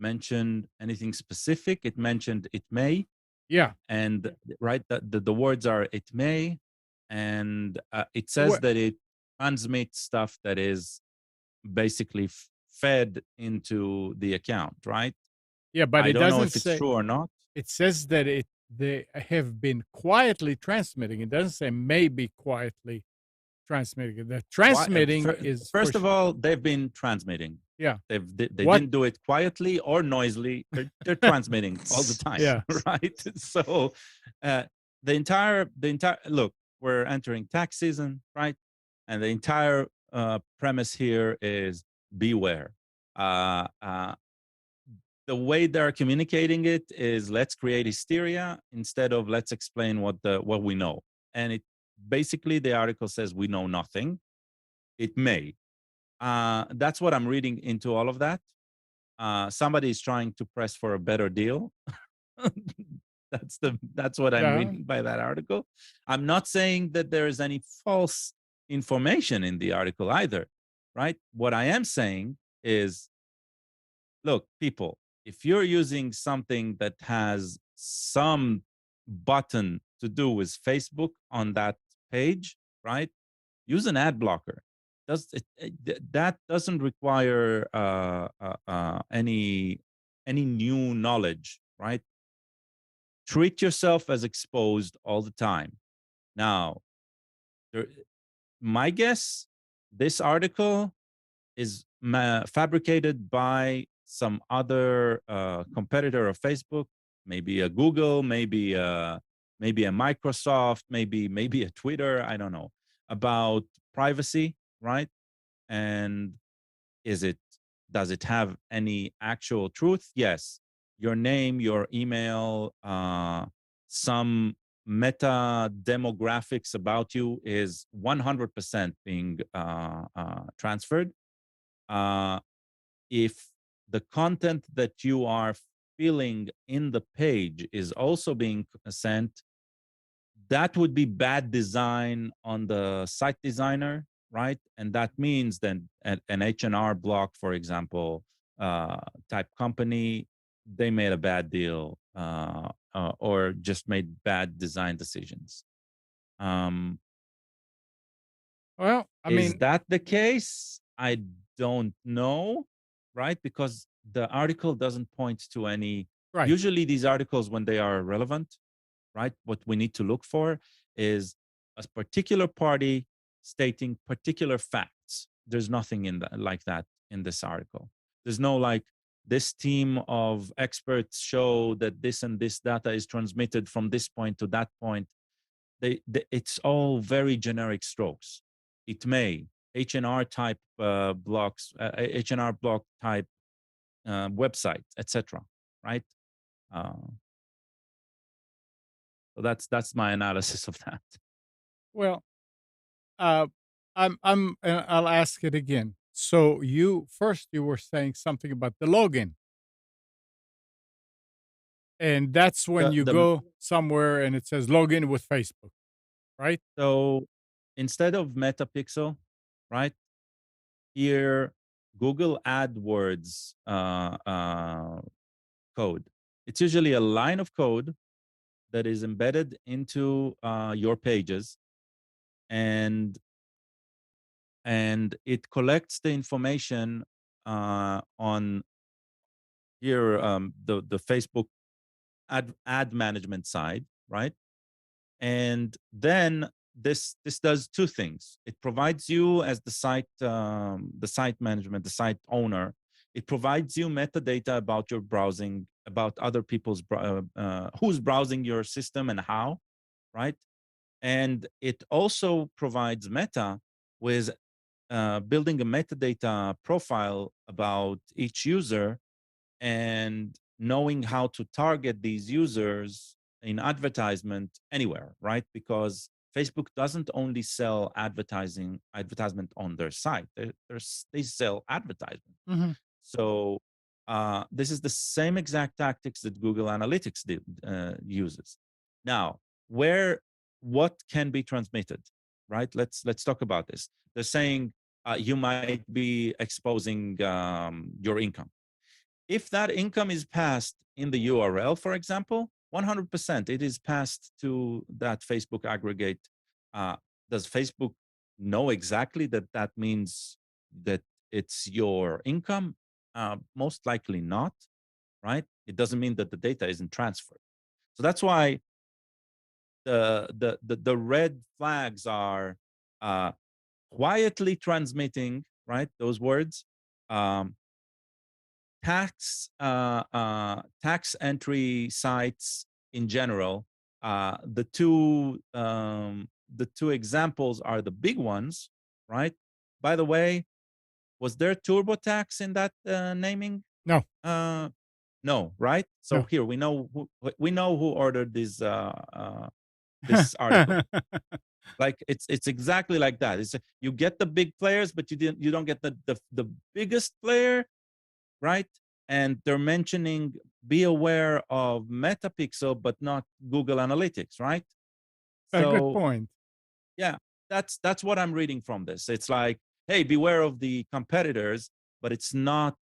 mentioned anything specific. It mentioned it may, Yeah. and right, the words are it may, and it says What? that it transmits stuff that is basically fed into the account, right? Yeah, but I it don't know doesn't if it's say, true or not. it says that they have been quietly transmitting. It doesn't say maybe quietly transmitting. The transmitting is for First of all, they've been transmitting. yeah. They What? didn't do it quietly or noisily. They're transmitting all the time, Yeah. right? So the entire look, we're entering tax season, right? And the entire premise here is beware. The way they're communicating it is let's create hysteria instead of let's explain what we know. And it basically the article says we know nothing. It may. That's what I'm reading into all of that. Somebody is trying to press for a better deal. That's what I'm Yeah. reading by that article. I'm not saying that there is any false information in the article either, right? What I am saying is, look, people, if you're using something that has some button to do with Facebook on that page, right? Use an ad blocker. That doesn't require any new knowledge, right? Treat yourself as exposed all the time. Now, my guess, this article is fabricated by some other competitor of Facebook, maybe a Google, maybe a Microsoft, maybe a Twitter. I don't know, about privacy, right? And does it have any actual truth? Yes. Your name, your email, some meta demographics about you is 100% being transferred. If the content that you are filling in the page is also being sent, that would be bad design on the site designer, right? And that means then an H&R Block, for example, type company, they made a bad deal or just made bad design decisions. Well, I Is mean, that the case? I don't know, right? Because the article doesn't point to any. right. Usually, these articles, when they are relevant, right, what we need to look for is a particular party stating particular facts. There's nothing in that like that in this article. There's no like this team of experts show that this and this data is transmitted from this point to that point. It's all very generic strokes. It may H&R type blocks, H&R block type website, etc. Right? So that's my analysis of that. Well, I'll ask it again. So you were saying something about the login, and that's when you The go somewhere and it says login with Facebook, right? So instead of Metapixel, right? Here, Google AdWords code. It's usually a line of code that is embedded into your pages, and it collects the information on here, the Facebook ad management side, right? And then this does two things. It provides you as the site management, the site owner. It provides you metadata about your browsing, about other people's who's browsing your system and how, right? And it also provides Meta with building a metadata profile about each user and knowing how to target these users in advertisement anywhere, right? Because Facebook doesn't only sell advertisement on their site. They sell advertisement. Mhm. So this is the same exact tactics that Google Analytics uses. Now, what can be transmitted, right? Let's talk about this. They're saying you might be exposing your income. If that income is passed in the URL, for example, 100% it is passed to that Facebook aggregate. Does Facebook know exactly that means that it's your income? Most likely not, right? It doesn't mean that the data isn't transferred. So that's why the red flags are quietly transmitting, right? Those words. Tax entry sites in general. The two examples are the big ones, right? By the way, was there TurboTax in that naming? No. No, right? So No. here we know who ordered this this article. Like it's exactly like that. It's you get the big players, but you don't get the biggest player, right? And they're mentioning be aware of Metapixel, but not Google Analytics, right? A good So point. yeah, that's what I'm reading from this. It's like, hey, beware of the competitors, but it's not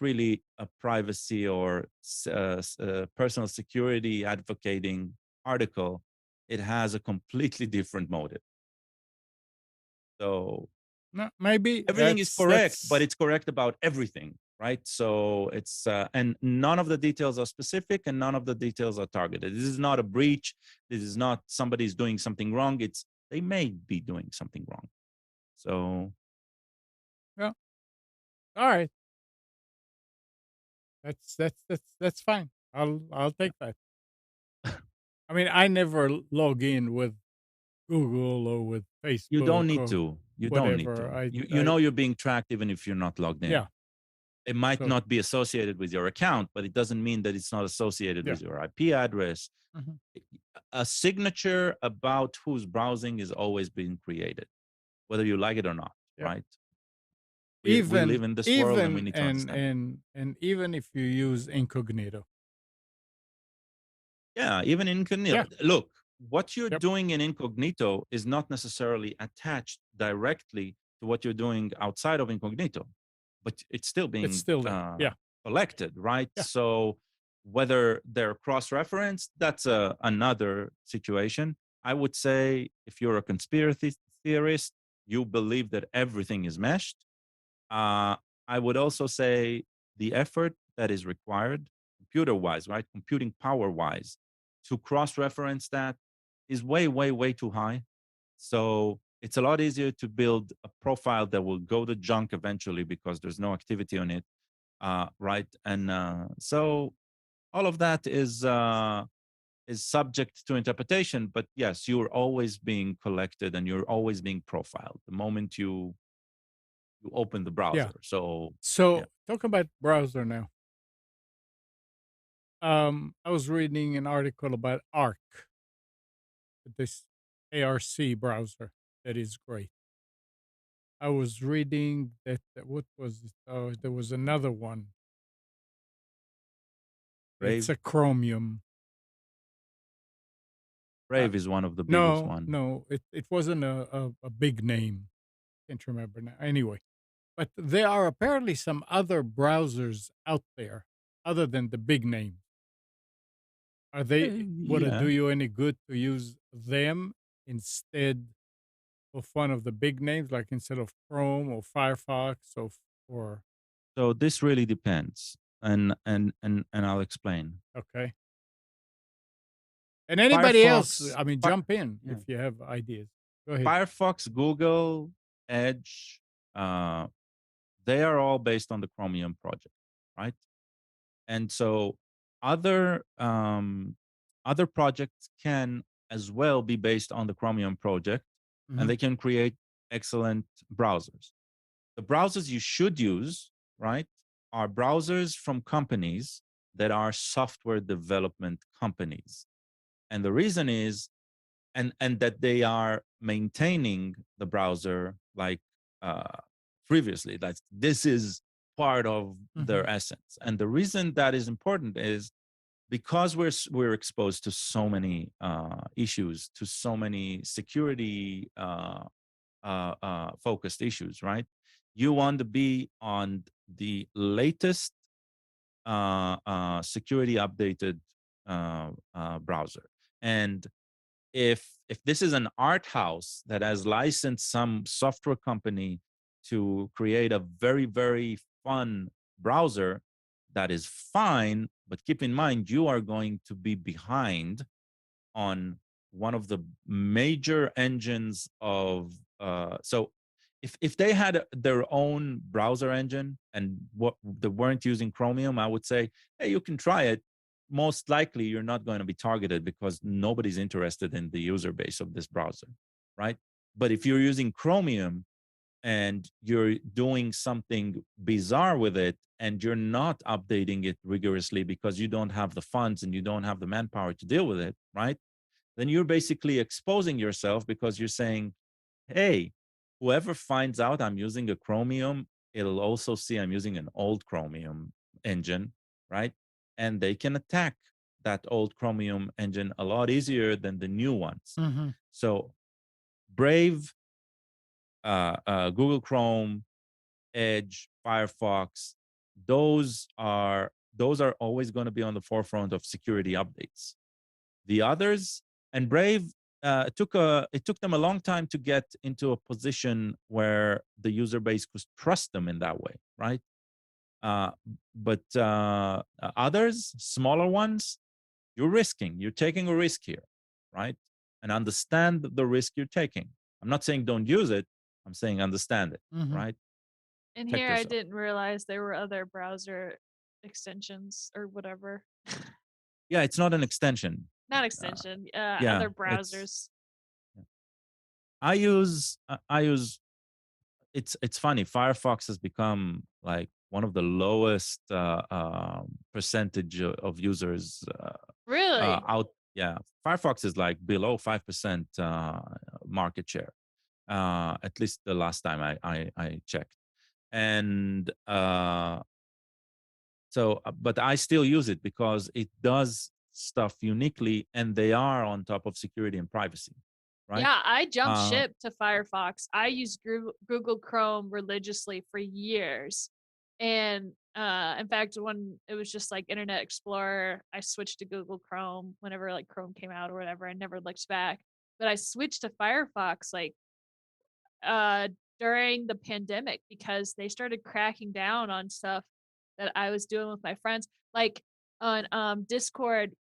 really a privacy or personal security advocating article. It has a completely different motive. So No, maybe everything is correct, but that's it's correct about everything, right? So it's and none of the details are specific and none of the details are targeted. This is not a breach. This is not somebody's doing something wrong. It's they may be doing something wrong. So all right. That's fine. I'll take that. I mean, I never log in with Google or with Facebook. you don't need or to. You don't need whatever. to. I You know you're being tracked even if you're not logged in. Yeah. It might So- not be associated with your account, but it doesn't mean that it's not associated Yeah. with your IP address. Mhm. A signature about who's browsing is always being created, whether you like it or not, Yeah. right? We live in this world and we need to understand. and even if you use incognito. Yeah, even incognito. Yeah. Look, what you're Yep. doing in incognito is not necessarily attached directly to what you're doing outside of incognito, but it's still being still there. Yeah. collected, right? Yeah. So whether they're cross-referenced, that's another situation. I would say if you're a conspiracy theorist, you believe that everything is meshed. I would also say the effort that is required, computer-wise, right, computing power-wise, to cross-reference that is way, way, way too high. So it's a lot easier to build a profile that will go to junk eventually because there's no activity on it, right? And so all of that is subject to interpretation. But yes, you're always being collected and you're always being profiled the moment you open the browser. So So yeah. talk about browser now. I was reading an article about Arc, this ARC browser that is great. I was reading what was it? Oh, there was another one. It's Brave, a Chromium. Brave is one of the biggest one. No, it wasn't a big name. Can't remember now. Anyway, But there are apparently some other browsers out there other than the big names. Are they would it Yeah. do you any good to use them instead of one of the big names, like instead of Chrome or Firefox or So this really depends, and I'll explain. okay. And anybody else, Firefox, I mean, Fi- jump in yeah. if you have ideas. Go ahead. Firefox, Google, Edge, they are all based on the Chromium project, right? And so other other projects can as well be based on the Chromium project, Mhm. and they can create excellent browsers. The browsers you should use, right, are browsers from companies that are software development companies. And the reason is, and that they are maintaining the browser like previously. Like this is part of their Mhm. essence. And the reason that is important is because we're exposed to so many issues, to so many security focused issues, right? You want to be on the latest security updated browser. And if this is an art house that has licensed some software company to create a very fun browser, that is fine, but keep in mind you are going to be behind on one of the major engines of so if they had their own browser engine and what they weren't using Chromium, I would say, hey, you can try it. Most likely you're not going to be targeted because nobody's interested in the user base of this browser, right? But if you're using Chromium and you're doing something bizarre with it and you're not updating it rigorously because you don't have the funds and you don't have the manpower to deal with it, right? Then you're basically exposing yourself because you're saying, hey, whoever finds out I'm using a Chromium, it'll also see I'm using an old Chromium engine, right? And they can attack that old Chromium engine a lot easier than the new ones. Mhm. So Brave, Google Chrome, Edge, Firefox, those are always going to be on the forefront of security updates. The others, and Brave, it took them a long time to get into a position where the user base could trust them in that way, right? Uh, but others, smaller ones, you're taking a risk here, right? And understand the risk you're taking. I'm not saying don't use it. I'm saying understand it, Mhm. right? And Protect here I yourself. didn't realize there were other browser extensions or whatever. Yeah, it's not an extension. Not Uh, extension, yeah, other it's. browsers. I use it's funny. Firefox has become like one of the lowest percentage of users Really? out. Yeah, Firefox is like below 5% market share. At least the last time I checked, and but I still use it because it does stuff uniquely, and they are on top of security and privacy, right? Yeah, I jumped Uh, ship to Firefox. I used Google Chrome religiously for years. And in fact, when it was just like Internet Explorer, I switched to Google Chrome whenever like Chrome came out or whatever. I never looked back. But I switched to Firefox like uh during the pandemic because they started cracking down on stuff that I was doing with my friends. Like on Discord,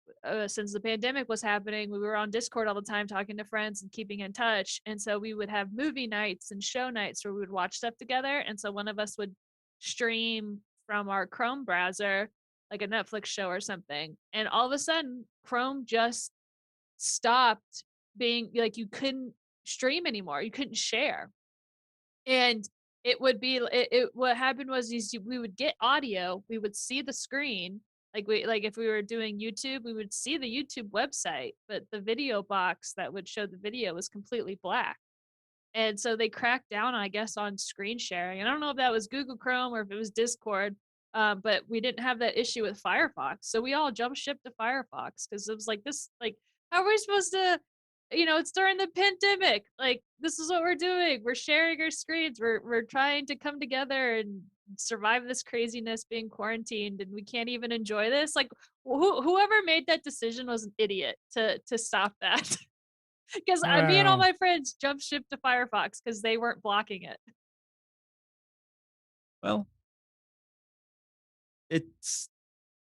since the pandemic was happening, we were on Discord all the time talking to friends and keeping in touch. And so we would have movie nights and show nights where we would watch stuff together. And so one of us would stream from our Chrome browser, like a Netflix show or something. And all of a sudden, Chrome just stopped being like you couldn't stream anymore. You couldn't share. And it would be what happened was we would get audio, we would see the screen, like if we were doing YouTube, we would see the YouTube website, but the video box that would show the video was completely black. And so they cracked down, I guess, on screen sharing. And I don't know if that was Google Chrome or if it was Discord, but we didn't have that issue with Firefox. So we all jumped ship to Firefox because it was like this, like, how are we supposed to it's during the pandemic. Like, this is what we're doing. We're sharing our screens. We're trying to come together and survive this craziness being quarantined, and we can't even enjoy this. Like, whoever made that decision was an idiot to stop that. Because me and all Well, my friends jumped ship to Firefox because they weren't blocking it. Well, it's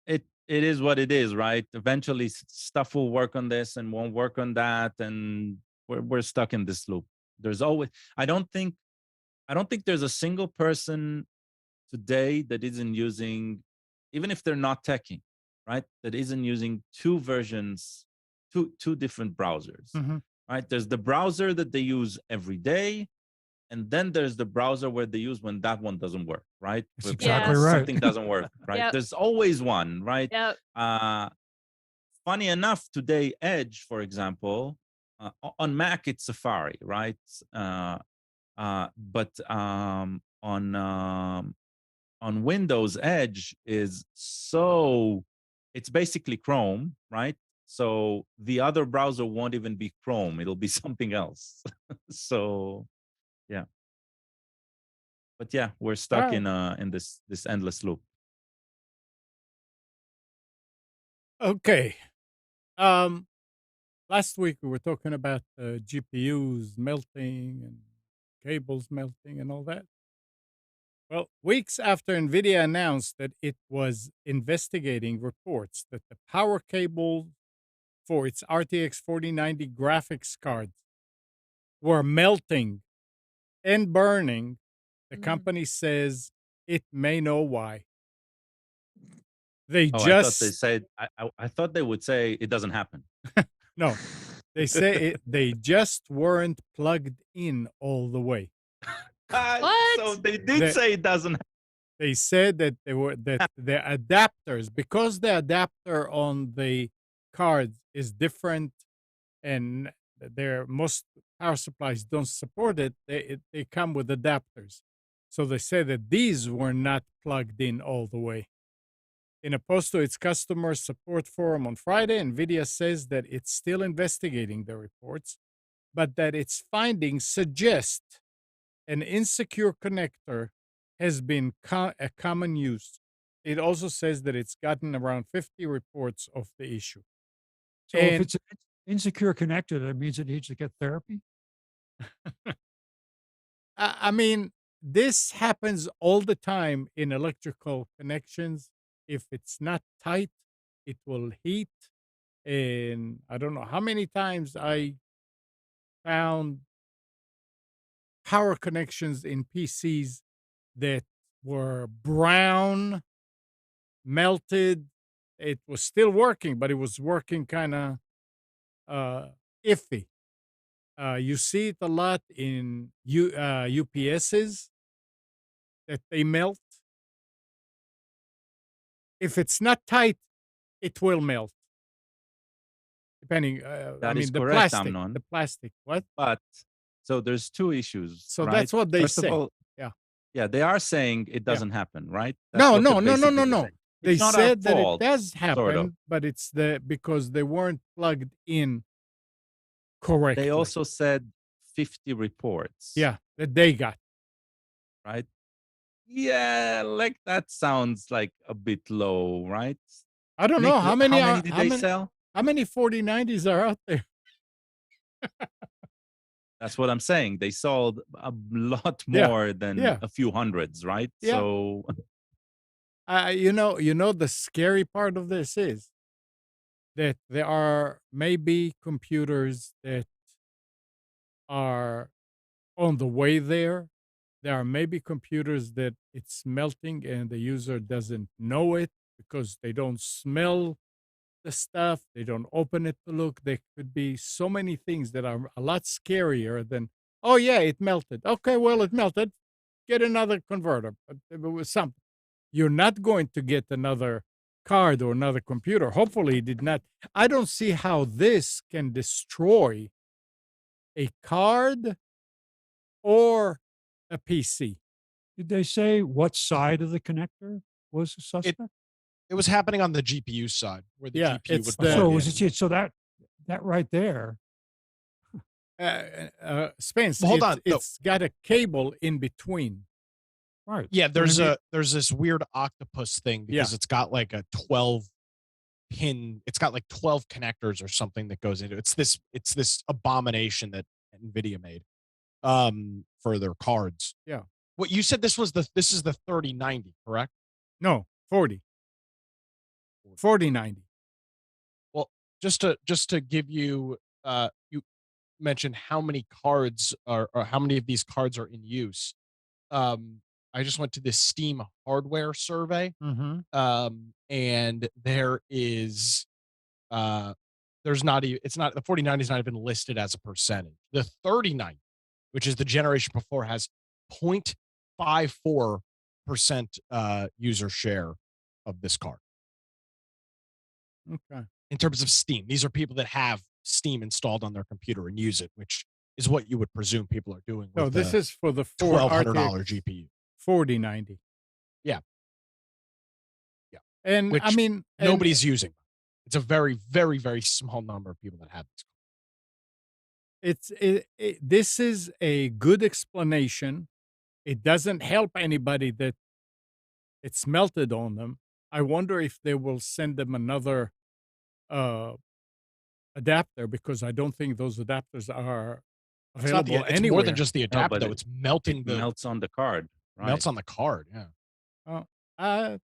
it is what it is, right? Eventually, stuff will work on this and won't work on that, and we're stuck in this loop. There's always. I don't think there's a single person today that isn't using, even if they're not techie, right? That isn't using two versions, two different browsers, mhm. right? There's the browser that they use every day, and then there's the browser where they use when that one doesn't work, right? That's Where exactly Yeah. right. something doesn't work, right? Yep. There's always one, right? Yep. Funny enough, today Edge, for example, on Mac it's Safari, right? But on Windows, Edge is it's basically Chrome, right? So the other browser won't even be Chrome; it'll be something else. So yeah, but yeah, we're stuck Alright. in this endless loop. Okay. Last week we were talking about GPUs melting and cables melting and all that. Well, weeks after NVIDIA announced that it was investigating reports that the power cable for its RTX 4090 graphics cards were melting and burning, the Mhm. company says it may know why. They Oh, I thought they just said I thought they would say it doesn't happen. no, they say they just weren't plugged in all the way. So What? they did They, say it doesn't. they said that the adapters, because the adapter on the cards is different and their most power supplies don't support it, they come with adapters. So they say that these were not plugged in all the way. In a post to its customer support forum on Friday, NVIDIA says that it's still investigating the reports, but that its findings suggest an insecure connector has been a common use. It also says that it's gotten around 50 reports of the issue. So if And it's an insecure connector, that means it needs to get therapy? I mean, this happens all the time in electrical connections. If it's not tight, it will heat. And I don't know how many times I found power connections in PCs that were brown, melted. It was still working, but it was working kind of iffy. You see it a lot in UPSs that they melt. If it's not tight, it will melt. Depending, I That is mean, the correct, plastic, Amnon. the plastic. What? But so there's two issues, So right? that's what they First of say. all, Yeah. yeah, they are saying it Yeah. doesn't happen, right? That's No, what no, they're no, no, no, basically no. saying. They It's not our said that it fault, does sort of. happen, but it's because they weren't plugged in They correctly. also said 50 reports, Yeah, that they got. right? Yeah, like that sounds like a bit low, right? I don't Nick, know how many are did they sell? how many 4090s are out there. That's what I'm saying. They sold a lot Yeah, more than yeah, a few hundreds, right? yeah. So You know, the scary part of this is that there are maybe computers that are on the way there. There are maybe computers that it's melting and the user doesn't know it because they don't smell the stuff, they don't open it to look. There could be so many things that are a lot scarier than, oh, yeah, it melted. Okay, well, it melted. Get another converter. But it was something. You're not going to get another card or another computer. Hopefully, it did not. I don't see how this can destroy a card or a PC. Did they say what side of the connector was the suspect? It was happening on the GPU side where the Yeah, GPU it's would the- So plug was in. it so that right there Spence, Well, hold on. No. it's got a cable in between. Right. Yeah, there's I mean- there's this weird octopus thing because it's got like a 12 pin. It's got like 12 connectors or something that goes into it. It's this abomination that Nvidia made for their cards. Yeah. What you said this is the 3090, correct? No, 40. 4090. Well, just to give you you mentioned how many cards are or how many of these cards are in use. I just went to this Steam hardware survey. Mm-hmm. And there is there's not even it's not the 4090 is not even listed as a percentage. The 3090, which is the generation before, has 0.54% user share of this card Okay. in terms of Steam. These are people that have Steam installed on their computer and use it, which is what you would presume people are doing with No, this the is for the four $1,200 RTX GPU. 4090. Yeah. Yeah. And Which I mean, and- Nobody's using them. It's a very, very, very small number of people that have this. this is a good explanation. It doesn't help anybody that it's melted on them. I wonder if they will send them another adapter, because I don't think those adapters are It's not available it's anywhere. more than just the adapter, but though. It's melting It the melts on the card, right? melts on the card. Yeah. Uh,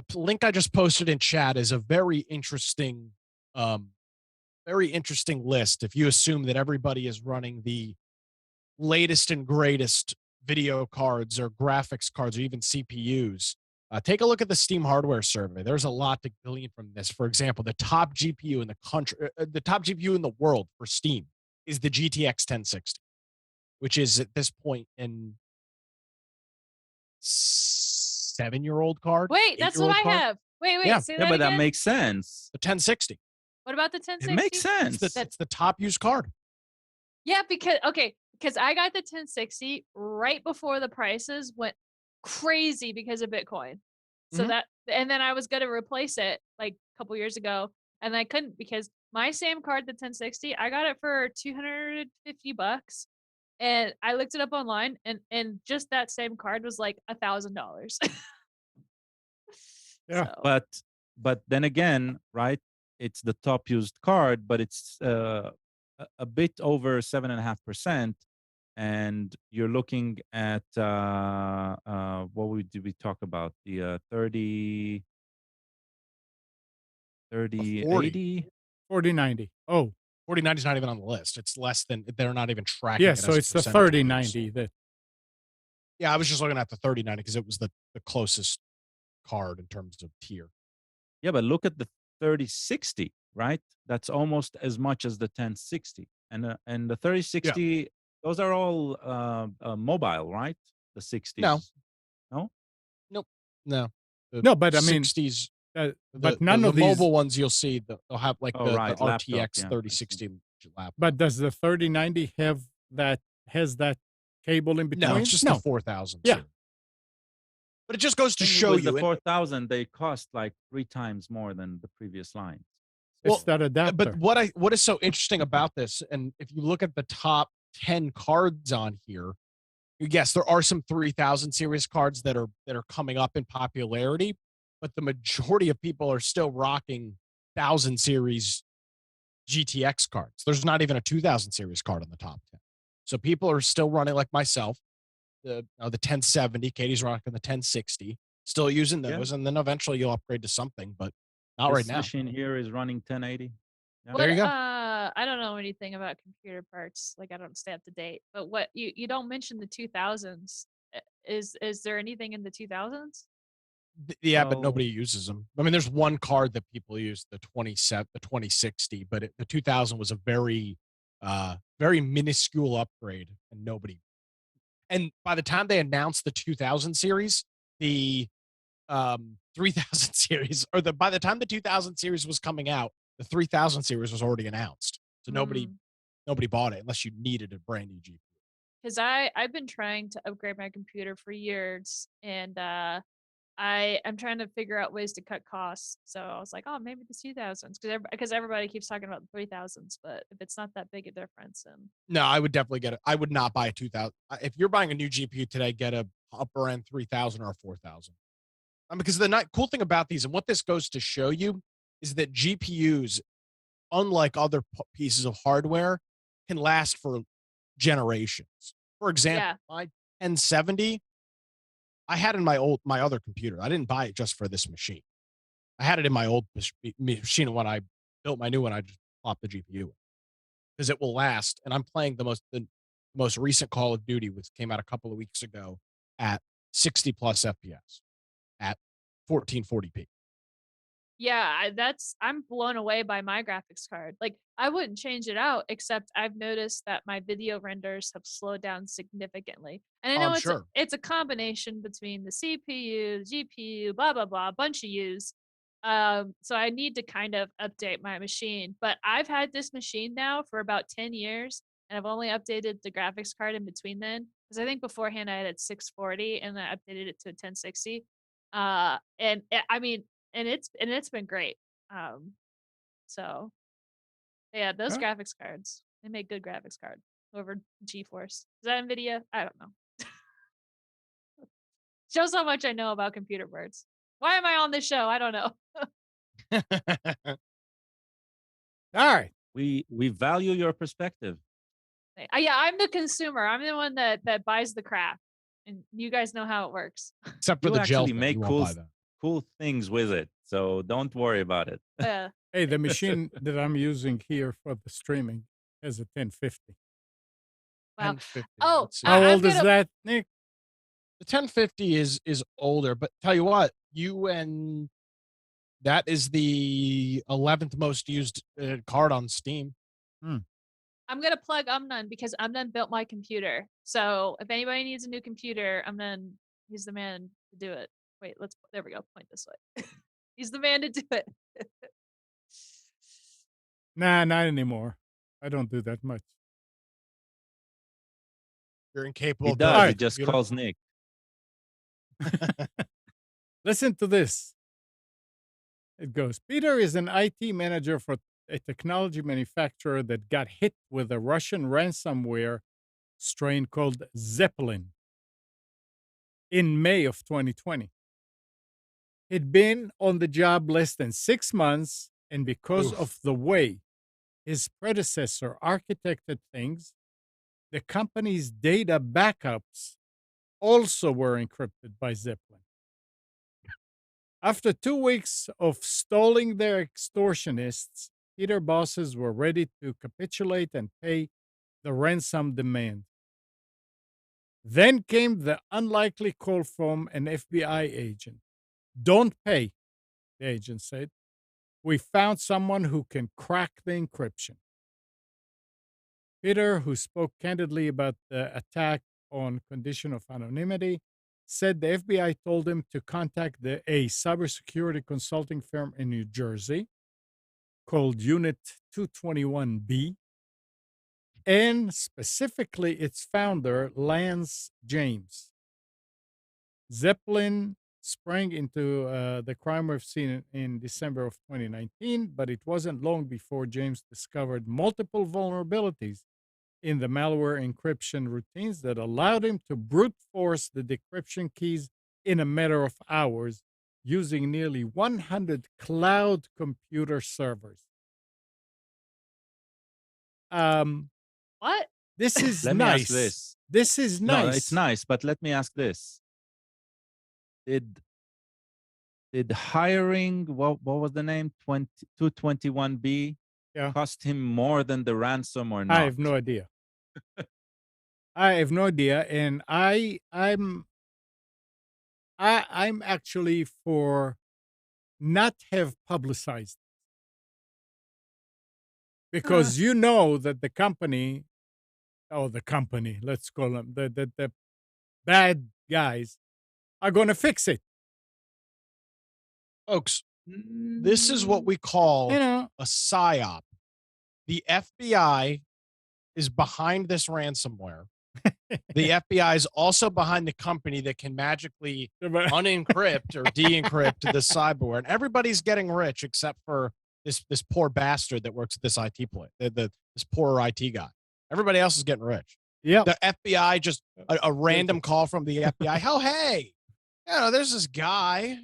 The link I just posted in chat is a very interesting list. If you assume that everybody is running the latest and greatest video cards or graphics cards or even CPUs, take a look at the Steam hardware survey. There's a lot to glean from this. For example, the top GPU in the country, the top GPU in the world for Steam is the GTX 1060, which is at this point in 7-year-old card. Wait, that's what 8-year-old I card. have. Wait, Yeah. say Yeah, that but again. that makes sense. The 1060. What about the 1060? It makes sense. It's the top used card. Yeah, because I got the 1060 right before the prices went crazy because of Bitcoin. So Mhm. and then I was gonna replace it like a couple years ago, and I couldn't because my same card, the 1060, I got it for $250, and I looked it up online, and just that same card was like $1,000. Yeah. So, But then again, right? It's the top used card, but it's a bit over 7.5%, and you're looking at did we talk about? The 30, 30, 40. 80? 4090. Oh, 4090 is not even on the list. It's less than they're not even tracking. yeah. it So as a it's the percentage of use. 3090 that. Yeah, I was just looking at the 3090 because it was the closest card in terms of tier. Yeah, but look at the 3060, right? That's almost as much as the 1060, and the 3060. Those are all mobile, right? The 60s. No. No. No. No, but I mean, 60s. but none of the these. mobile ones you'll see they'll have like Oh, the right, laptop, RTX yeah, I see. 3060 laptop. But does the 3090 has that cable in between? No, it's just the 4000. Yeah. series. But it just goes to Thing show with you. the and- 4000, they cost like 3 times more than the previous line. It's that adapter. But what is so interesting about this, and if you look at the top 10 cards on here, yes, there are some 3000 series cards that are coming up in popularity, but the majority of people are still rocking 1000 series GTX cards. There's not even a 2000 series card on the top 10. So people are still running like myself, the 1070. Katie's rocking the 1060, still using Yeah. those, and then eventually you'll upgrade to something, but not This right now. machine here is running 1080. Yeah. There you go. I don't know anything about computer parts. Like I don't stay up to date. But what you don't mention the 2000s. Is there anything in the 2000s? Yeah, but So- nobody uses them. I mean, there's one card that people use, the 2060, but the 2000 was a very, very minuscule upgrade, and nobody. And by the time they announced the 2000 series, the 3000 series, or by the time the 2000 series was coming out, the 3000 series was already announced. So nobody bought it unless you needed a brand new GPU. Because I've been trying to upgrade my computer for years, and I'm trying to figure out ways to cut costs. So I was like, oh, maybe the 2000s because everybody keeps talking about the 3000s, but if it's not that big a difference, then No, I would definitely get it. I would not buy a 2000. If you're buying a new GPU today, get a upper end 3000 or 4000. Because the cool thing about these, and what this goes to show you, is that GPUs, unlike other pieces of hardware, can last for generations. For example, yeah. my 1070, I had in my other computer. I didn't buy it just for this machine. I had it in my old machine, and when I built my new one, I just plopped the GPU in because it will last. And I'm playing the most recent Call of Duty, which came out a couple of weeks ago, at 60 plus FPS at 1440p. Yeah, I'm blown away by my graphics card. Like, I wouldn't change it out, except I've noticed that my video renders have slowed down significantly. And I Oh, know I'm sure. it's a combination between the CPU, GPU, blah blah blah, a bunch of U's. So I need to kind of update my machine. But I've had this machine now for about 10 years, and I've only updated the graphics card in between then. Because I think beforehand I had it 640 and then I updated it to a 1060. I mean, and it's been great. So yeah, those Huh? graphics cards, they make good graphics card over GeForce. Is that Nvidia? I don't know. Shows how much I know about computer words. Why am I on this show? I don't know. All right. We value your perspective. Yeah, I'm the consumer. I'm the one that buys the crap, and you guys know how it works. Except for You the gel actually thing, make you won't buy that. cool things with it, so don't worry about it. Hey, the machine that I'm using here for the streaming has a 1050. Wow. 1050. Oh, Let's see. How I'm old is gonna- that, Nick? The 1050 is older, but tell you what, that is the 11th most used card on Steam. I'm gonna plug Umnun because Umnun built my computer. So if anybody needs a new computer, Umnun, he's the man to do it. Wait, there we go. Point this way. He's the man to do it. Nah, not anymore. I don't do that much. You're incapable He of does. building He a just computer. calls Nick. Listen to this. It goes, Peter is an IT manager for a technology manufacturer that got hit with a Russian ransomware strain called Zeppelin in May of 2020. He'd been on the job less than 6 months, and because Oof. of the way his predecessor architected things, the company's data backups also were encrypted by Zeppelin. After 2 weeks of stalling their extortionists, Peter bosses were ready to capitulate and pay the ransom demand. Then came the unlikely call from an FBI agent. Don't pay, the agent said. We found someone who can crack the encryption. Peter, who spoke candidly about the attack on condition of anonymity, said the FBI told him to contact a cybersecurity consulting firm in New Jersey called Unit 221B, and specifically its founder, Lance James. Zeppelin sprang into the crime wave scene in December of 2019, but it wasn't long before James discovered multiple vulnerabilities in the malware encryption routines that allowed him to brute force the decryption keys in a matter of hours using nearly 100 cloud computer servers. What? This is Let me nice. ask this. This is nice. No, it's nice, but let me ask this. Did hiring what was the name 221B Yeah. cost him more than the ransom or not? I have no idea. I have no idea, and I'm actually for not have publicized because you know that the company, let's call them the bad guys, are going to fix it. Folks, this is what we call You know, a psyop. The FBI is behind this ransomware. The FBI is also behind the company that can magically unencrypt or de-encrypt the cyberware, and everybody's getting rich except for this poor bastard that works at this IT play, this poor IT guy. Everybody else is getting rich. Yeah. The FBI just a random call from the FBI. Oh, hey, there's this guy.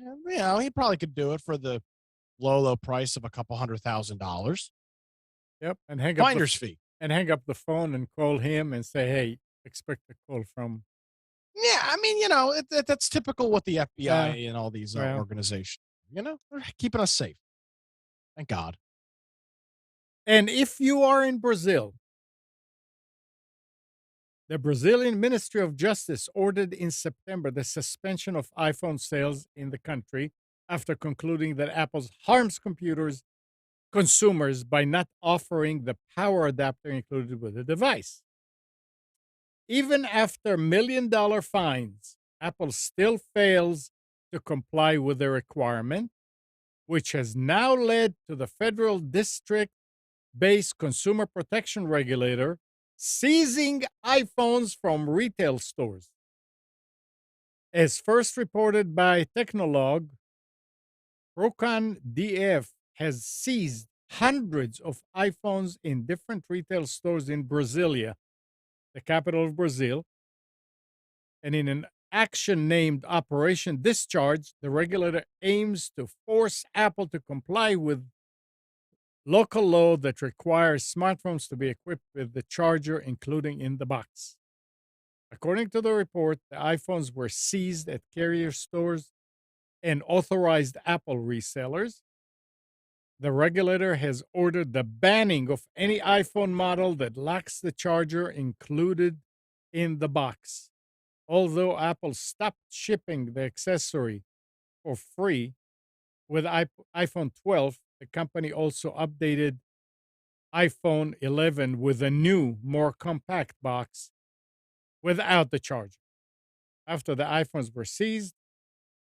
He probably could do it for the low price of a couple $100,000. Yep. And hang up Finder's fee. and hang up the phone and call him and say, "Hey, expect a call from." Yeah, I mean, that's typical with the FBI and all these Yeah. organizations. They're keeping us safe. Thank God. And if you are in Brazil, the Brazilian Ministry of Justice ordered in September the suspension of iPhone sales in the country after concluding that Apple harms consumers by not offering the power adapter included with the device. Even after million-dollar fines, Apple still fails to comply with the requirement, which has now led to the federal district-based consumer protection regulator seizing iPhones from retail stores. As first reported by Technolog, Procon DF has seized hundreds of iPhones in different retail stores in Brasilia, the capital of Brazil. And in an action named Operation Discharge, the regulator aims to force Apple to comply with local law that requires smartphones to be equipped with the charger, including in the box. According to the report, the iPhones were seized at carrier stores and authorized Apple resellers. The regulator has ordered the banning of any iPhone model that lacks the charger included in the box. Although Apple stopped shipping the accessory for free with iPhone 12, the company also updated iPhone 11 with a new, more compact box without the charger. After the iPhones were seized,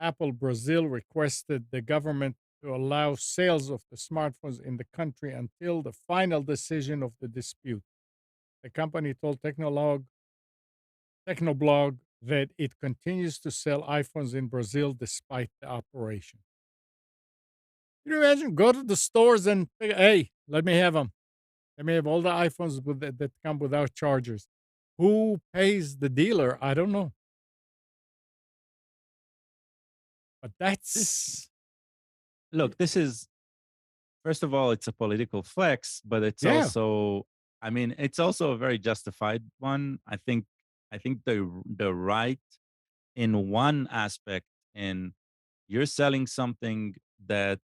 Apple Brazil requested the government to allow sales of the smartphones in the country until the final decision of the dispute. The company told Technoblog that it continues to sell iPhones in Brazil despite the operation. Can you imagine? Go to the stores and say, "Hey, let me have them. Let me have all the iPhones that come without chargers." Who pays the dealer? I don't know. But that's Look, this is, first of all, it's a political flex, but it's Yeah. also, I mean, it's also a very justified one. I think the right in one aspect, in you're selling something that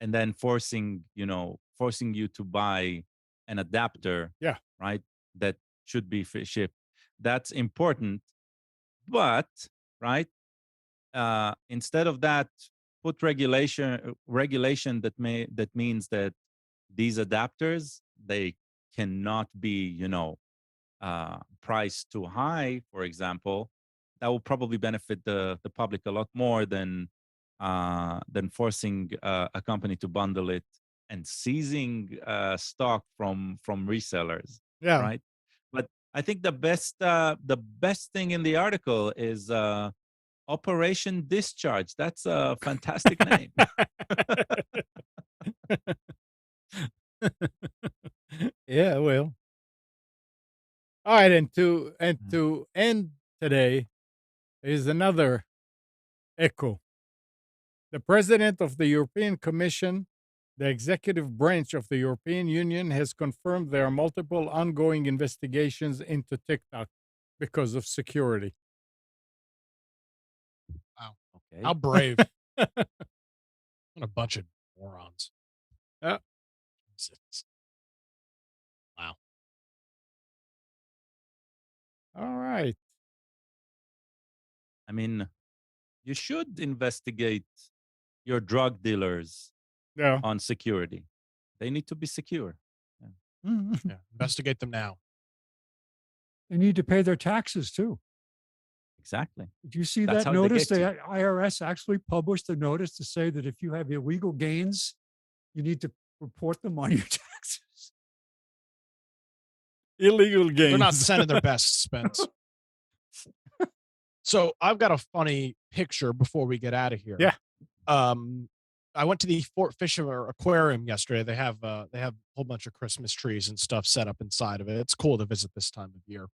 and then forcing you to buy an adapter, Yeah. right, that should be shipped. That's important, but right, instead of that, put regulation that means that these adapters, they cannot be priced too high, for example. That will probably benefit the public a lot more than forcing a company to bundle it and seizing stock from resellers, Yeah. right? But I think the best thing in the article is Operation Discharge. That's a fantastic name. Yeah, well. All right, and to end today is another echo. The president of the European Commission, the executive branch of the European Union, has confirmed there are multiple ongoing investigations into TikTok because of security. Wow. Okay. How brave. What a bunch of morons. Yeah. Jesus. Wow. All right. I mean, you should investigate your drug dealers Yeah. on security. They need to be secure. Yeah. Investigate them now. They need to pay their taxes too. Exactly. Did you see That's that how they notice? get The you. IRS actually published a notice to say that if you have illegal gains, you need to report them on your taxes. illegal games. They're not sending their best, Spence. So I've got a funny picture before we get out of here. Yeah. I went to the Fort Fisher Aquarium yesterday. They have a whole bunch of Christmas trees and stuff set up inside of it. It's cool to visit this time of year.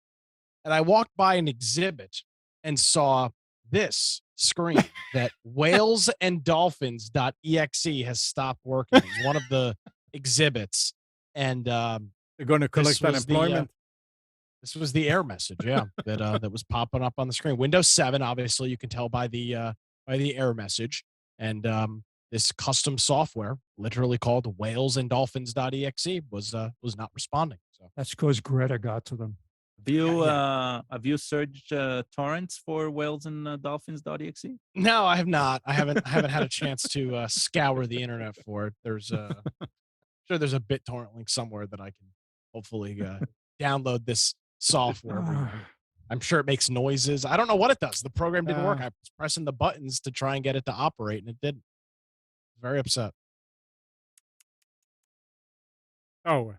And I walked by an exhibit and saw this screen that whalesandDolphins.exe has stopped working. It's one of the exhibits. And They're going to collect unemployment. this was the error message, that was popping up on the screen. Windows 7, obviously, you can tell by the error message. And this custom software, literally called whalesandDolphins.exe, was not responding. So That's because Greta got to them. Have you searched torrents for whales and dolphins.exe? no, I have not. I haven't had a chance to scour the internet for it. There's sure there's a BitTorrent link somewhere that I can hopefully download this software. I'm sure it makes noises. I don't know what it does. The program didn't work. I was pressing the buttons to try and get it to operate, and it didn't. Very upset. Oh,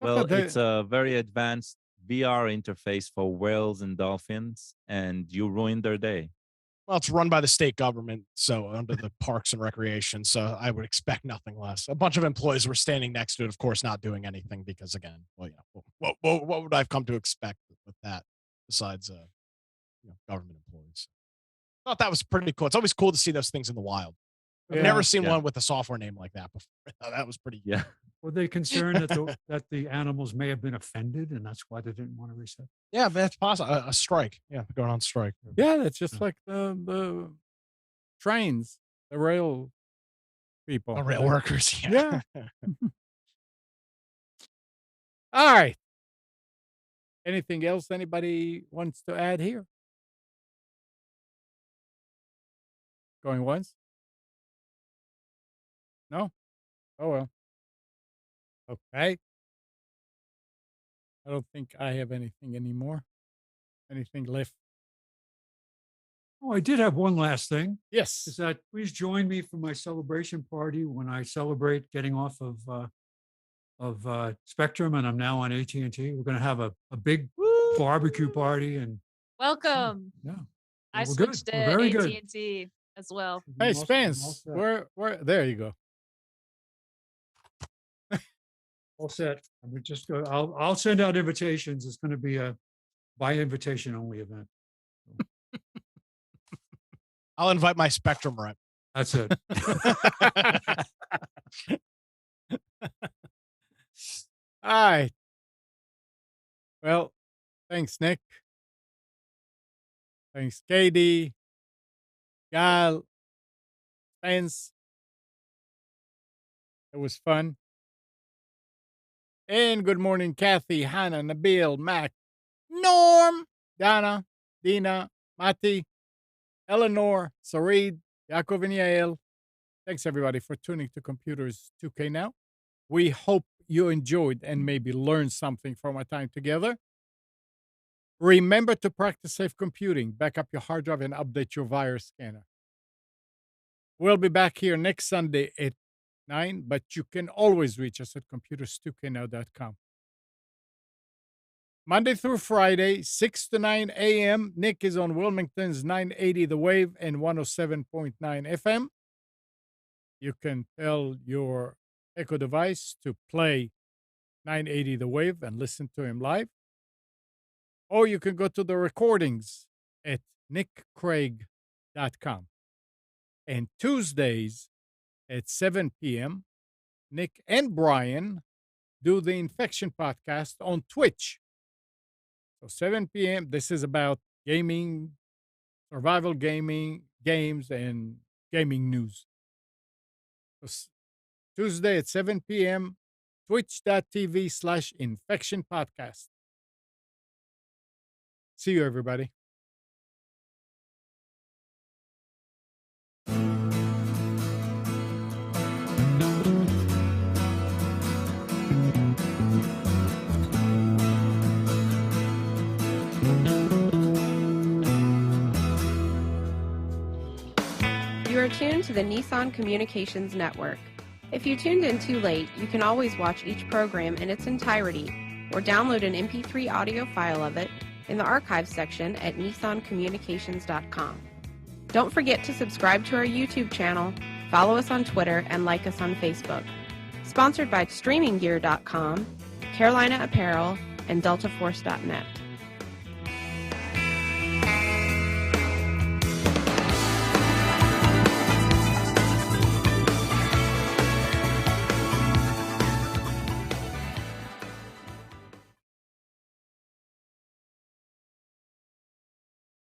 Well, they- it's a very advanced VR interface for whales and dolphins, and you ruined their day. Well, it's run by the state government, so under the Parks and Recreation, so I would expect nothing less. A bunch of employees were standing next to it, of course, not doing anything because, again, well, yeah, what would I have come to expect with that besides, government employees? Thought that was pretty cool. It's always cool to see those things in the wild. I've Yeah. never seen Yeah. one with a software name like that before. That was pretty. Yeah. Were they concerned that the animals may have been offended, and that's why they didn't want to reset? Yeah, but that's possible. A strike. Yeah, going on strike. Yeah, that's just like the trains, the rail people. The rail workers. Yeah. All right. Anything else anybody wants to add here? Going once? No? Oh, well. Okay. I don't think I have anything anymore. Anything left? Oh, I did have one last thing. Yes. Is that please join me for my celebration party when I celebrate getting off of Spectrum, and I'm now on AT&T. We're going to have a big barbecue party, and Welcome. yeah, I we're good. switched to We're very good. AT&T as well. should be Hey, all- all Spence, set. where? There you go. All set. I'm gonna just go. I'll send out invitations. It's going to be a by invitation only event. I'll invite my Spectrum rep. That's it. All right. Well, thanks, Nick. Thanks, Katie, Gal, Spence. It was fun. And good morning, Kathy, Hannah, Nabil, Mac, Norm, Dana, Dina, Mati, Eleanor, Sarid, Yaakov, and Yael. Thanks, everybody, for tuning to Computers 2K Now. We hope you enjoyed and maybe learned something from our time together. Remember to practice safe computing, back up your hard drive, and update your virus scanner. We'll be back here next Sunday at 9, but you can always reach us at computers2know.com. Monday through Friday, 6 to 9 a.m., Nick is on Wilmington's 980 The Wave and 107.9 FM. You can tell your Echo device to play 980 The Wave and listen to him live. Or you can go to the recordings at nickcraig.com. And Tuesdays at 7 p.m., Nick and Brian do the Infection Podcast on Twitch. So 7 p.m., this is about gaming, survival gaming, games, and gaming news. So Tuesday at 7 p.m., twitch.tv/Infection Podcast. See you, everybody. You are tuned to the Nissan Communications Network. If you tuned in too late, you can always watch each program in its entirety or download an MP3 audio file of it in the archives section at nissancommunications.com. Don't forget to subscribe to our YouTube channel, follow us on Twitter, and like us on Facebook. Sponsored by StreamingGear.com, Carolina Apparel, and DeltaForce.net.